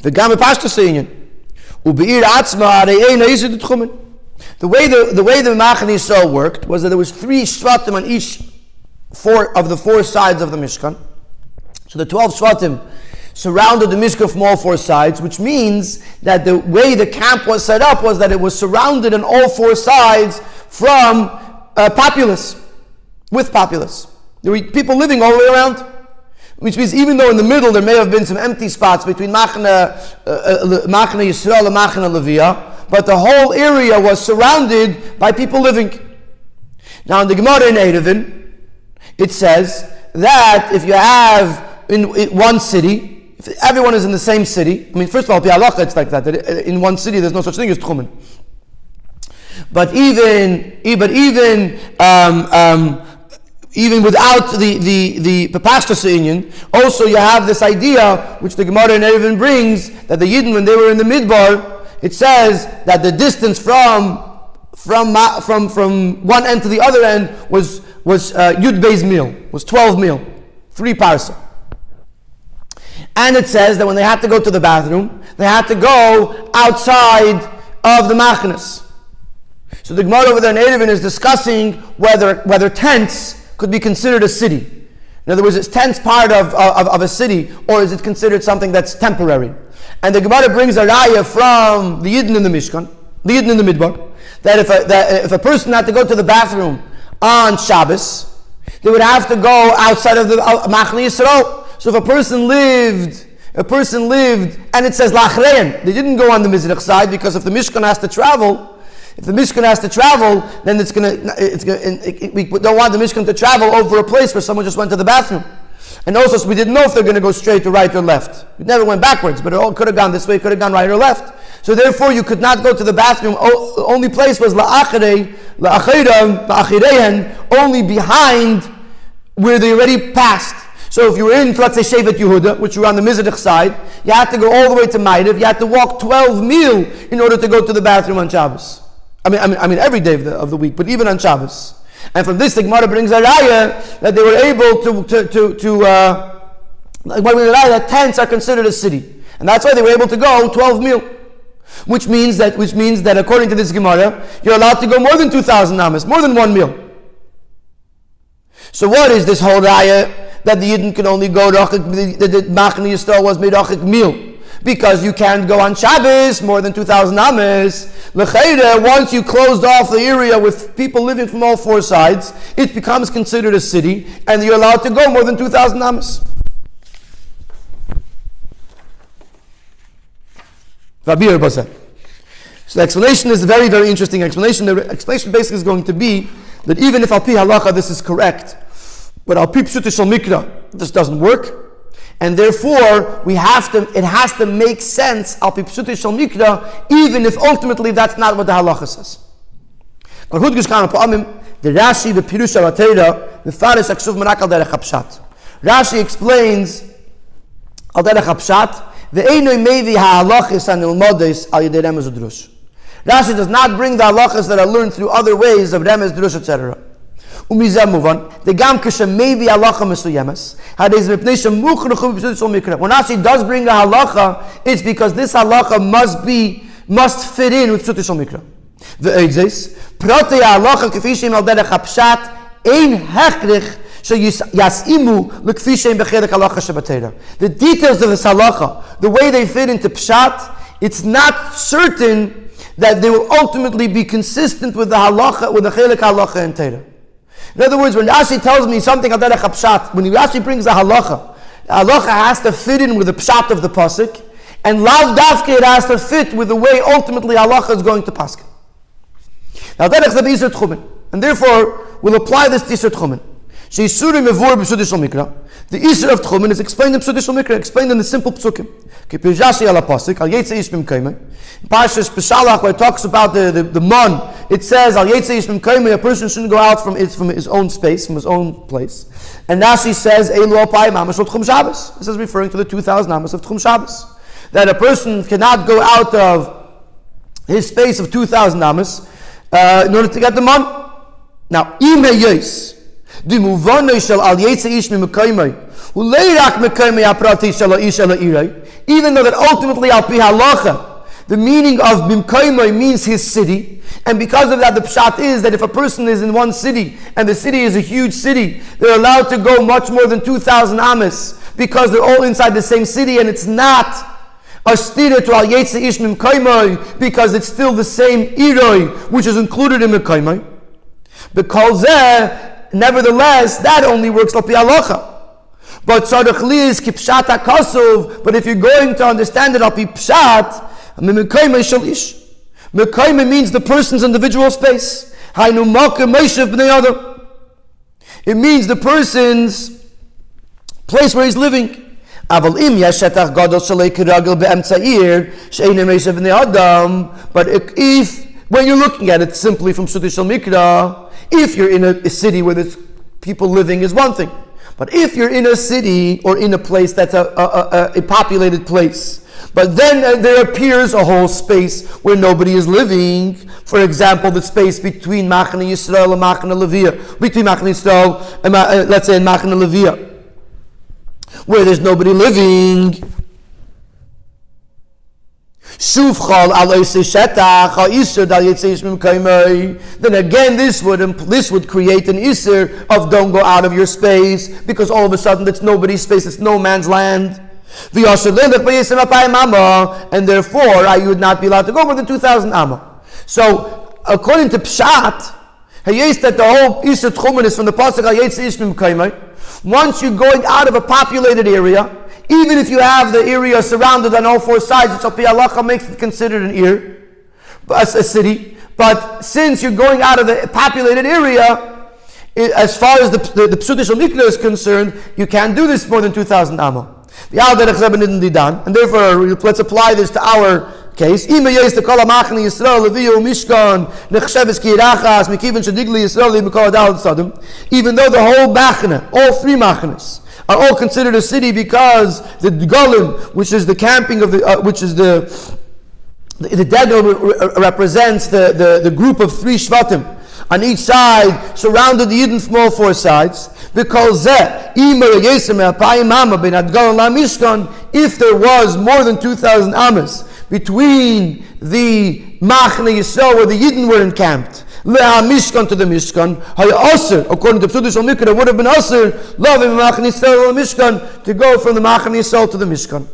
The way the Machane Yisrael worked was that there was 3 shvatim on each 4 of the 4 sides of the Mishkan. So the 12 shvatim surrounded the Mishkan from all 4 sides, which means that the way the camp was set up was that it was surrounded on all 4 sides from populace, with populace. There were people living all the way around, which means even though in the middle there may have been some empty spots between Machane Yisrael and Machane Levia, but the whole area was surrounded by people living. Now in the Gemara in Eruvin, it says that if you have in one city, if everyone is in the same city, I mean, first of all, Halacha, it's like that in one city there's no such thing as Tchumen. But even without the Pepashtas Inyan, also you have this idea, which the Gemara in Eruvin brings, that the Yidden, when they were in the Midbar, it says that the distance from one end to the other end was Yud Beis Mil, was 12 mil, 3 parsa. And it says that when they had to go to the bathroom, they had to go outside of the Machnas. So the Gemara over there in Eruvin is discussing whether tents could be considered a city. In other words, is tents part of a city, or is it considered something that's temporary? And the Gemara brings a raya from the Yidden in the Mishkan, the Yidden in the Midbar, that if a person had to go to the bathroom on Shabbos, they would have to go outside of the Machane Yisrael. So if a person lived, and it says Lachrein, they didn't go on the Mizrach side, because if the Mishkan has to travel, then we don't want the Mishkan to travel over a place where someone just went to the bathroom. And also, so we didn't know if they're going to go straight or right or left. We never went backwards, but it all could have gone this way, could have gone right or left. So therefore, you could not go to the bathroom. The only place was only behind where they already passed. So if you were in, let's say, Shevet Yehuda, which you were on the Mizrach side, you had to go all the way to Ma'ariv. You had to walk 12 mil in order to go to the bathroom on Shabbos. I mean, every day of the week, but even on Shabbos. And from this, the Gemara brings a raya that they were able that tents are considered a city, and that's why they were able to go 12 mil, which means that according to this Gemara, you're allowed to go more than 2,000 amas, more than 1 mil. So what is this whole raya that the Yidden can only go the Machane Yisrael was made Halakhic mil? Because you can't go on Shabbos more than 2,000 amas. L'cheira, once you closed off the area with people living from all 4 sides, it becomes considered a city, and you're allowed to go more than 2,000 amas. Rabbi. So the explanation is a very, very interesting explanation. The explanation basically is going to be that even if al pi halacha this is correct, but al pi pshuta shel mikra this doesn't work. And therefore, it has to make sense al pi pshuta shel mikra, even if ultimately that's not what the halacha says. The Rashi, the Pirush HaTeira, the Farish Aksuv Merak al derech hapshat. Rashi explains al derech hapshat, ve'einoi mevi ha'halachis hanilmodes al yedei remez udrush. Rashi does not bring the halachas that are learned through other ways of remez, drush, etc. Umizeh muvan, the gam kashem mevi halacha mesuyemes, hadez mipnei shemuchruchu b'pshuta shel mikra. When Rashi does bring a halacha, it's because this halacha must fit in with pshuta shel mikra. Ve'eidzes, protei halacha k'fi sheim al derech hapshat, ein hechrich sheyasimu l'k'fi sheim b'chelek halacha shebateira. The details of this halacha, the way they fit into pshat, it's not certain that they will ultimately be consistent with the halacha, with the chelek halacha and teira. In other words, when Rashi tells me something al derech hapshat, when Rashi brings the halacha has to fit in with the pshat of the pasuk, and lav dafke it has to fit with the way ultimately halacha is going to pasuk. Now derech the Isur Tchumen, and therefore we'll apply this to Isur Tchumen. Sheisurim mevur b'pshuta shel mikra. The Isur of Tchumen is explained in pshuta shel mikra, explained in the simple psukim. Kipijashi ala pasuk al yetze ish mimkaimah. Parshas Peshalach, where it talks about the mon, it says al yetze ish mimkaimah, a person shouldn't go out from his own space, from his own place. And Rashi says elu alpayim amas of Tchum Shabbos. This is referring to the 2,000 amas of Tchum Shabbos. That a person cannot go out of his space of 2,000 amas in order to get the mon. Now, im heyes di muvonei shel al yetze ish mimkaimah hu leirak mimkaimah aprati shel ish ela irei. Even though that ultimately al pi halacha the meaning of Bimkaimai means his city, and because of that the pshat is that if a person is in one city and the city is a huge city, they're allowed to go much more than 2,000 amas because they're all inside the same city, and it's not a stira to al yetze ish mimkaimai because it's still the same iroi which is included in Mimkaimai. Because nevertheless, that only works like halacha. But tzarich kipshat hakasuv. But if you're going to understand it al pi pshat, mekayme means the person's individual space. Hainu makom meishav b'nei adam. It means the person's place where he's living. Aval im yashetach gadol shalei kiragel be'emtza'ir she'einem meishav b'nei adam. But if when you're looking at it simply from Shuti Shal Mikra, if you're in a city where there's people living is one thing. But if you're in a city or in a place that's a populated place, but then there appears a whole space where nobody is living, for example, the space between Machane Yisrael and Machane Levia, between Machane Yisrael and let's say in Machane Levia, where there's nobody living, then again this would create an isser of don't go out of your space, because all of a sudden it's nobody's space, it's no man's land. And therefore you would not be allowed to go more than 2,000 amma. So according to Pshat, that the whole isser tchumen is from the pasuk once you're going out of a populated area, even if you have the area surrounded on all four sides, it's Alpi Halacha makes it considered a city. But since you're going out of the populated area, as far as the Pshuti Shal Mikra is concerned, you can't do this more than 2,000 amma. And therefore, let's apply this to our case. Even though the whole machane, all three machanes, are all considered a city because the golem, which is the camping of the, which is the degel represents the group of three shvatim on each side, surrounded the Yidden from all four sides. Because if there was more than 2,000 amas between the Machane Yisrael where the Yidden were encamped, Mishkan to the Mishkan, according to Pshuti Shal Mikra, it would have been Asr, loving Machane Yisrael to the Mishkan, to go from the Machane Yisrael to the Mishkan.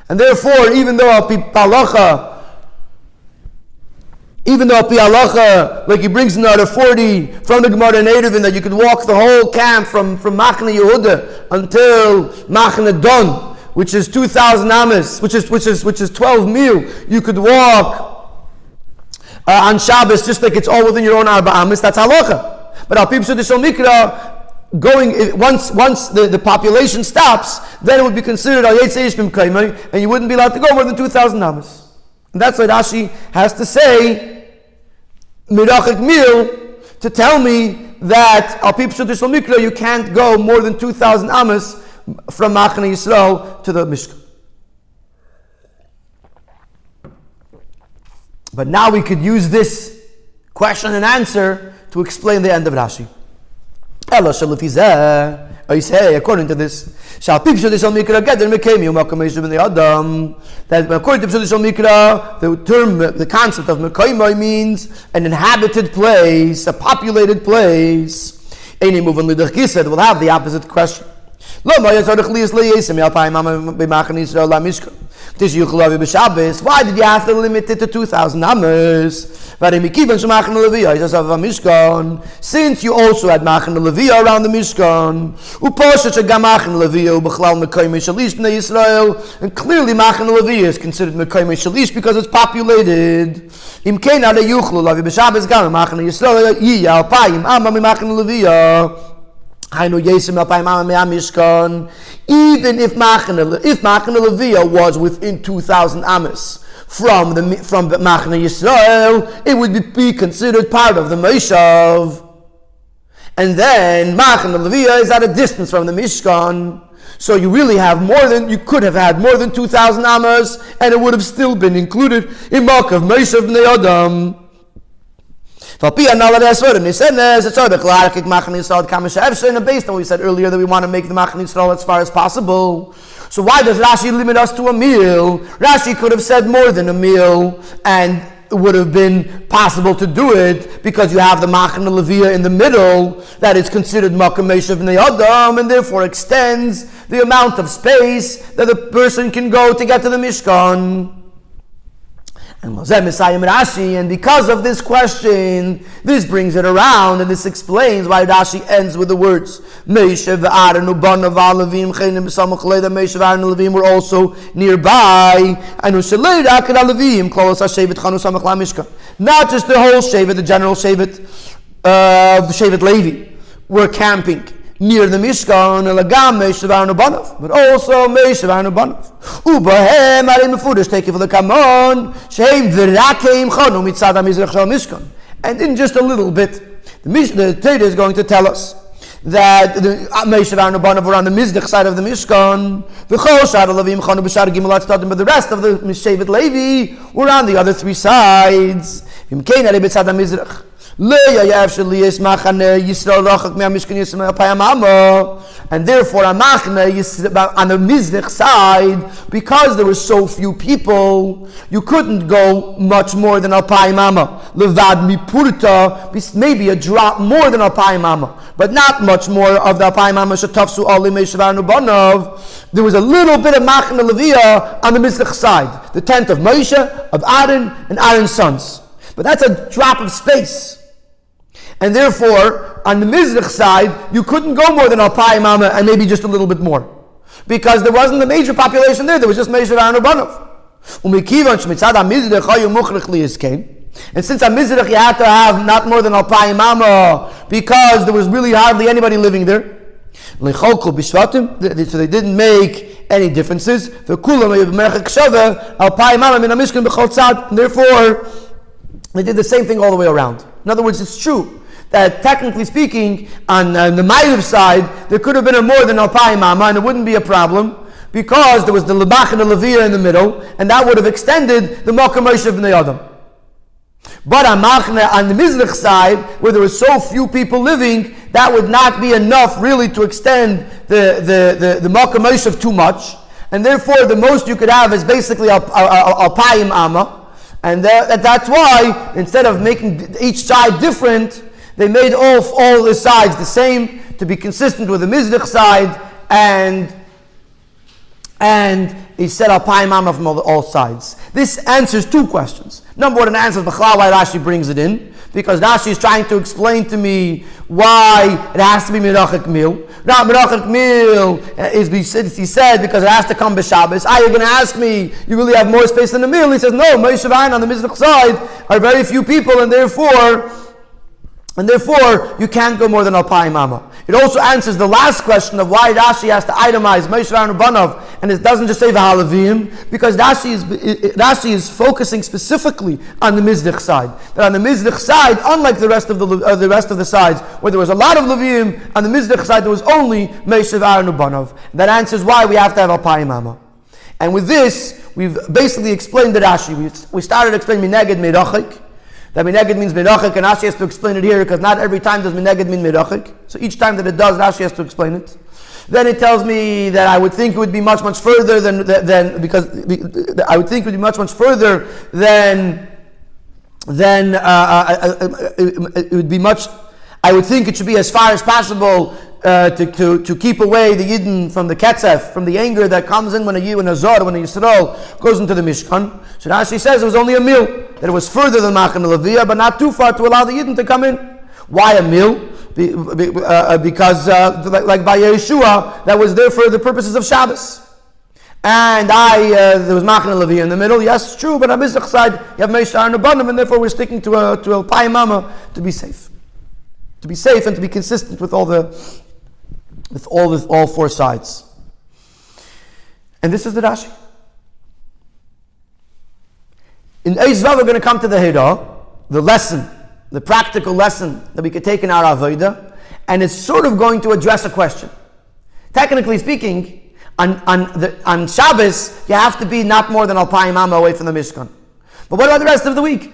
And therefore, even though Al Pi Halacha, like he brings in the other 40 from the Gemara native, in that you could walk the whole camp from Machane Yehuda until Machane Don, which is 2,000 amas, which is 12 mil. You could walk on Shabbos, just like it's all within your own Arba Amis, that's halacha. But Al Pi Pshuti Shal Mikra, once the population stops, then it would be considered Al Yetzei Ish B'Mkaimai, and you wouldn't be allowed to go more than 2,000 Amis. And that's why Rashi has to say, Mirachik Mil, to tell me that Al Pi Pshuti Shal Mikra, you can't go more than 2,000 Amis from Machane Yisrael to the Mishkan. But now we could use this question and answer to explain the end of Rashi. According to this, that according to Pshuti Shal Mikra, the term, the concept of Mekayma means an inhabited place, a populated place. It will have the opposite question. Why did you have to limit it to 2,000 amas? Since you also had Machane Levia around the Mishkan, and clearly Machane Levia is considered Mekayme Shalish because it's populated. Even if Machane Levia was within 2,000 amas from Machane Yisrael, it would be considered part of the Meishav. And then Machane Levia is at a distance from the Mishkan. So you really have you could have had more than 2,000 amas, and it would have still been included in Makav Meishav Bnei Adam. Based on what we said earlier, that we want to make the Machane Yisrael as far as possible. So why does Rashi limit us to a meal? Rashi could have said more than a meal, and it would have been possible to do it because you have the Machane Levia in the middle that is considered Makom Meishav Bnei Adam, and therefore extends the amount of space that a person can go to get to the Mishkan. And because of this question, this brings it around, and this explains why Rashi ends with the words Moshe v'Aaron ubanav v'Levim chenim b'samach lei that Moshe v'Aaron and Levim were also nearby. Not just the whole Shevet, the general Shevet of Shevet Levi were camping near the Mishkan, but also Moshe v'Aaron ubanav. Ubahem arim mefudesh take for the kamon sheim v'rakeim chanu mitzad hamizrach shel Mishkan. And in just a little bit, the Torah is going to tell us that the Moshe v'Aaron ubanav were on the Mizrach side of the Mishkan. V'chol shar Levim chanu b'shar gimulat stadim, but the rest of the Shevet Levi were on the other three sides. V'imkein arim mitzad hamizrach. And therefore, a machne on the Mizrach side, because there were so few people, you couldn't go much more than Alpayim Amma. Levad mipurta, maybe a drop more than Alpayim Amma, but not much more of the Alpayim Amma. Shetafsu ali Moshe v'Aaron ubanav. There was a little bit of machne Leviyah on the Mizrach side, the tent of Moshe, of Aaron, and Aaron's sons. But that's a drop of space. And therefore, on the Mizrach side, you couldn't go more than Alpayim Amma and maybe just a little bit more. Because there wasn't a major population there was just Moshe v'Aaron ubanav. And since on Mizrach you had to have not more than Alpayim Amma, because there was really hardly anybody living there, so they didn't make any differences. And therefore, they did the same thing all the way around. In other words, it's true that technically speaking, on the Ma'ariv side, there could have been more than Alpayim Amma, and it wouldn't be a problem, because there was the Lebach and the Leviyah in the middle, and that would have extended the Makom Moshe B'nai Adam. But on the Mizrach side, where there were so few people living, that would not be enough really to extend the Makom Moshe too much, and therefore the most you could have is basically Alpayim Amma. And that's why, instead of making each side different, they made all the sides the same to be consistent with the Mizrach side, and he said Alpayim Amma from all sides. This answers two questions. Number one, it answers B'chlal why Rashi brings it in, because Rashi is trying to explain to me why it has to be Merachik Mil. Now, Merachik Mil he said because it has to come b'Shabbos. You're going to ask me, you really have more space than the Mil? He says, no, Moshe v'Aaron on the Mizrach side are very few people, and therefore you can't go more than Alpayim Amma. It also answers the last question of why Rashi has to itemize Moshe v'Aaron ubanav, and it doesn't just say v'Halavim, because Rashi is focusing specifically on the Mizrach side. That on the Mizrach side, unlike the rest of the sides, where there was a lot of Levim, on the Mizrach side there was only Moshe v'Aaron ubanav. That answers why we have to have Alpayim Amma. And with this, we've basically explained the Rashi. We started explaining neged Merachik. That neged means Merachik, and Rashi has to explain it here because not every time does neged mean Merachik. So each time that it does, Rashi has to explain it. Then it tells me that I would think it would be much further than because I would think it would be much further than it would be much. I would think it should be as far as possible to keep away the Yidden from the ketzef, from the anger that comes in when a Yisrael goes into the Mishkan. So Rashi says it was only a mil, that it was further than Machan Leviyah, but not too far to allow the Yidden to come in. Why a mil? Because like by Yeshua, that was there for the purposes of Shabbos. And there was Machan Leviyah in the middle. Yes, it's true, but on Mizrach side, you have Moshe v'Aaron ubanav, and therefore we're sticking to Alpayim Amma to be safe. To be safe and to be consistent with all four sides. And this is the Rashi. In Eizvah, we're going to come to the Hira, the lesson, the practical lesson that we could take in our Avodah, and it's sort of going to address a question. Technically speaking, on Shabbos, you have to be not more than Alpayim Amma away from the Mishkan. But what about the rest of the week?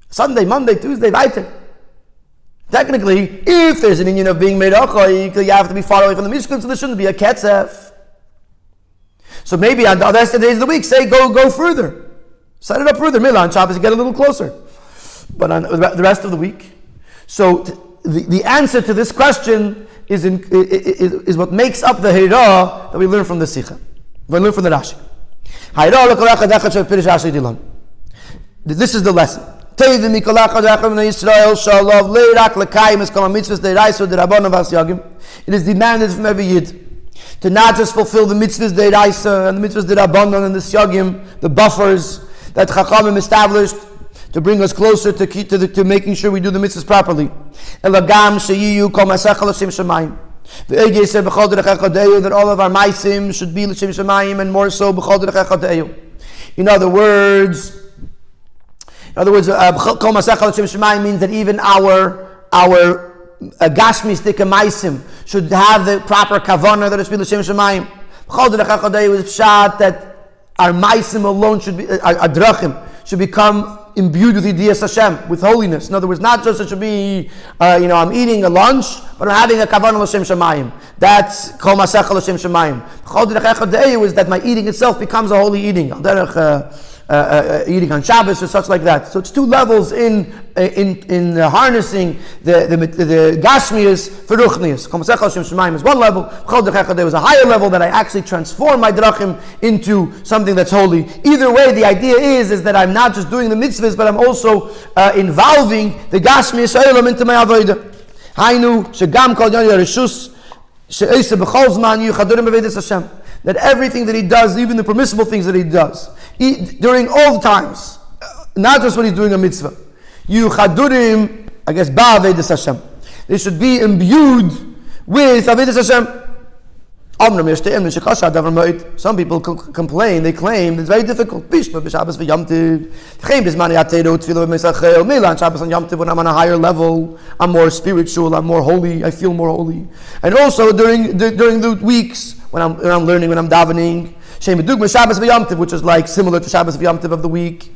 Sunday, Monday, Tuesday, weiter. Technically, if there's an union of being made Merachik, you have to be far away from the Mishkan, so there shouldn't be a ketzef. So maybe on the rest of the days of the week, say go further. Set it up further. Maybe on Shabbos you get a little closer. But on the rest of the week. So the answer to this question is what makes up the Hira that we learn from the Sikha. We learn from the Rashi. This is the lesson. It is demanded from every Yid to not just fulfill the mitzvahs deiraisa and the mitzvahs derabbanan and the syagim, the buffers that Chachamim established to bring us closer to making sure we do the mitzvahs properly. That all of our maisim should be l'shem shamayim, and more so b'chol derech echadeyu. In other words, kol masech l'shem shamayim means that even our gashmistik maisim should have the proper kavanah that is l'shem shamayim. B'chol derech echadeyu is pshat that our maisim alone should be, our drachim should become imbued with Yidiyas Hashem, with holiness. In other words, not just it should be, I'm eating a lunch, but I'm having a kavanah l'shem shamayim. That's kol masecha l'shem shamayim. Chol derech echadeyu is that my eating itself becomes a holy eating. Eating on Shabbos or such like that. So it's two levels in harnessing the gashmias for ruchnias. Kol masecha l'shem shamayim is one level. Chol derech echadeyu is a higher level that I actually transform my drachim into something that's holy. Either way, the idea is that I'm not just doing the mitzvahs, but I'm also involving the gashmias olam into my avodah. Hainu shegam kol yon yereshus she'esa b'chol zman yuchadurim b'vedis Hashem. That everything that he does, even the permissible things that he does, during all the times, not just when he's doing a mitzvah, yuchadurim, ba'avedis Hashem. They should be imbued with avedis Hashem. Some people complain, they claim it's very difficult. On Shabbos and Yom Tov, when I'm on a higher level, I'm more spiritual, I'm more holy, I feel more holy. And also during the weeks when I'm learning, when I'm davening, which is like similar to Shabbos and Yom Tov of the week.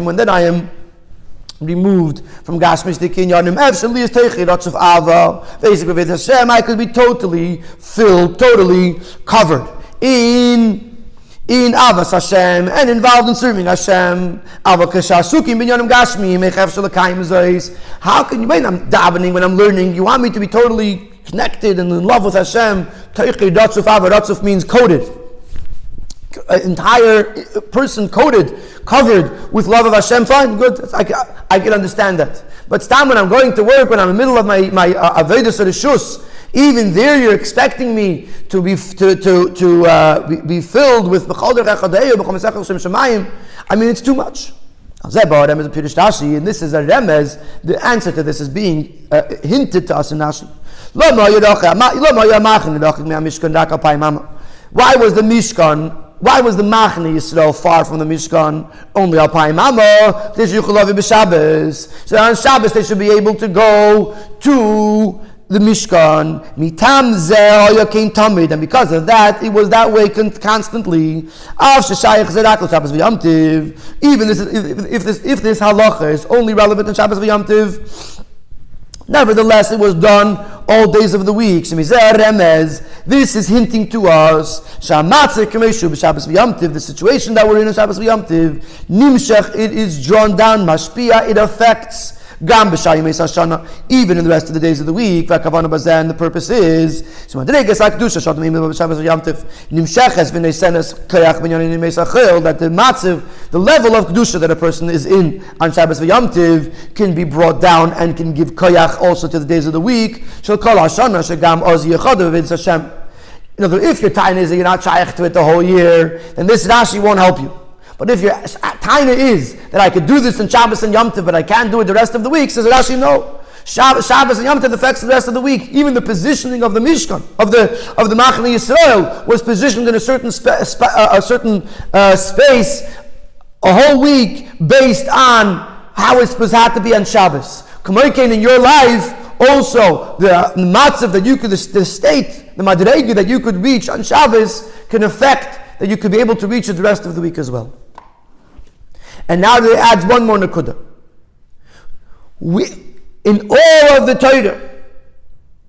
When then I am removed from Gashmish Dikinyanim, basically with Hashem, I could be totally filled, totally covered in Avas Hashem and involved in serving Hashem. How can you, when I'm davening, when I'm learning, you want me to be totally connected and in love with Hashem? Ratzuf means coated. An entire person covered with love of Hashem, fine, good. I can understand that. But stam, when I'm going to work, when I'm in the middle of my avodas reshus, even there you're expecting me to be filled with b'chol derech echadeyu, b'chol masech l'shem shamayim. I mean, it's too much. And this is a remez. The answer to this is being hinted to us in Rashi. Why was the Machne Yisrael far from the Mishkan? Only Alpayim Amo. So on Shabbos they should be able to go to the Mishkan. Mitam Zeh Yakin Tamid, and because of that, it was that way constantly. Even if this halacha is only relevant in Shabbos v'Yom Tiv, nevertheless, it was done all days of the week. This is hinting to us the situation that we're in Shabbos v'Yom Tiv, nimshech, it is drawn down, mashpia, it affects even in the rest of the days of the week. And the purpose is that the matziv, the level of kedusha that a person is in on Shabbos v'Yom Tiv, can be brought down and can give koyach also to the days of the week. In other words, if your taina is that you're not shaykh to it the whole year, then this Rashi won't help you. But if your taina is that I could do this in Shabbos and Yom Tov, but I can't do it the rest of the week, says Rashi, no. Shabbos and Yom Tov affects the rest of the week. Even the positioning of the Mishkan, of the Machne Yisrael, was positioned in a certain space, a whole week, based on how it's supposed to be on Shabbos. Kamoikein, in your life, also the matzav that you could, the state, the madrega that you could reach on Shabbos, can affect that you could be able to reach it the rest of the week as well. And now they adds one more nakuda. In all of the Torah,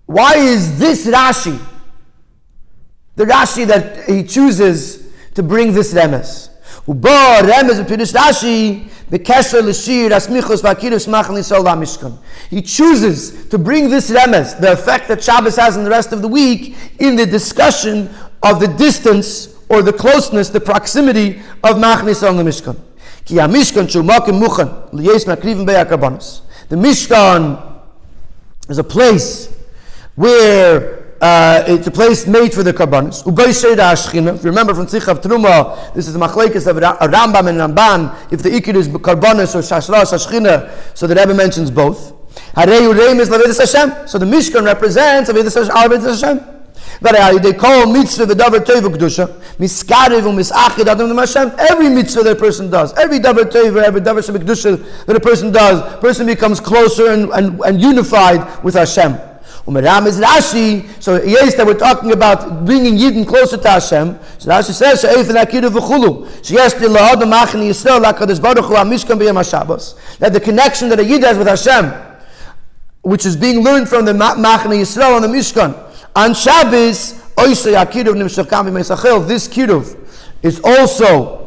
why is this Rashi, the Rashi that he chooses to bring this remes? Uba remes b'pirush Rashi b'kesher l'shir asmichos v'akirus machal Yisrael la'mishkan. He chooses to bring this remes, the effect that Shabbos has in the rest of the week, in the discussion of the distance or the closeness, the proximity of Machne Yisrael la'mishkan. Ki ha-mishkan shu makim muchan liyes makrivim bei ha-karbanos. The Mishkan is a place where it's a place made for the karbanos. If you remember from Tzich of Truma, this is the machlekes of Rambam and Ramban. If the ikir is karbanos or shashras hashchina, so the Rebbe mentions both. Harei ureim is levidas Hashem. So the Mishkan represents levidas Hashem. They call mitzvah v'davar tov v'kedusha miskarev u'misachid adam Hashem. Every mitzvah that a person does, every davar tov, every davar shebekdusha that a person does, person becomes closer and unified with Hashem. Umeram is Rashi. So yes, that we're talking about bringing Yidden closer to Hashem. So Rashi says she'efen akidu v'chulu sheyesh li la'adam machni Yisrael la'kadosh baruch hu ha'mishkan b'yom ha'shabbos. That the connection that a Yid has with Hashem, which is being learned from the machni Yisrael on the Mishkan on Shabbos, oisay akidu nimshakam b'meisachel. This kiruv is also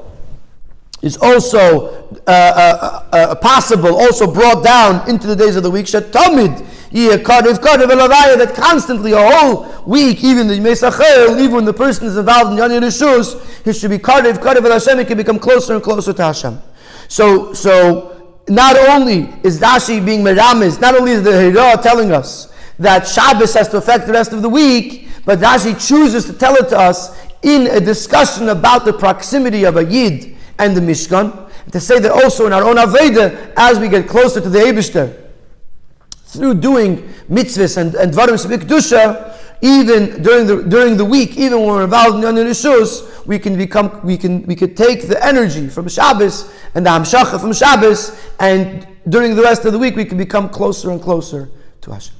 possible, also brought down into the days of the week. Shetamid that constantly a whole week, even the Mesachel, even when the person is involved in Yoni Rishus, he should be Karev Hashem, he can become closer and closer to Hashem. So not only is Rashi being Meramis, not only is the Hira telling us that Shabbos has to affect the rest of the week, but Rashi chooses to tell it to us in a discussion about the proximity of a Yid and the Mishkan, to say that also in our own Aveda, as we get closer to the Eibishter, through doing mitzvahs and dvarim shebekdusha, even during the week, even when we're involved in Yonah Rishus, we can take the energy from Shabbos and the Hamshacha from Shabbos, and during the rest of the week we can become closer and closer to Hashem.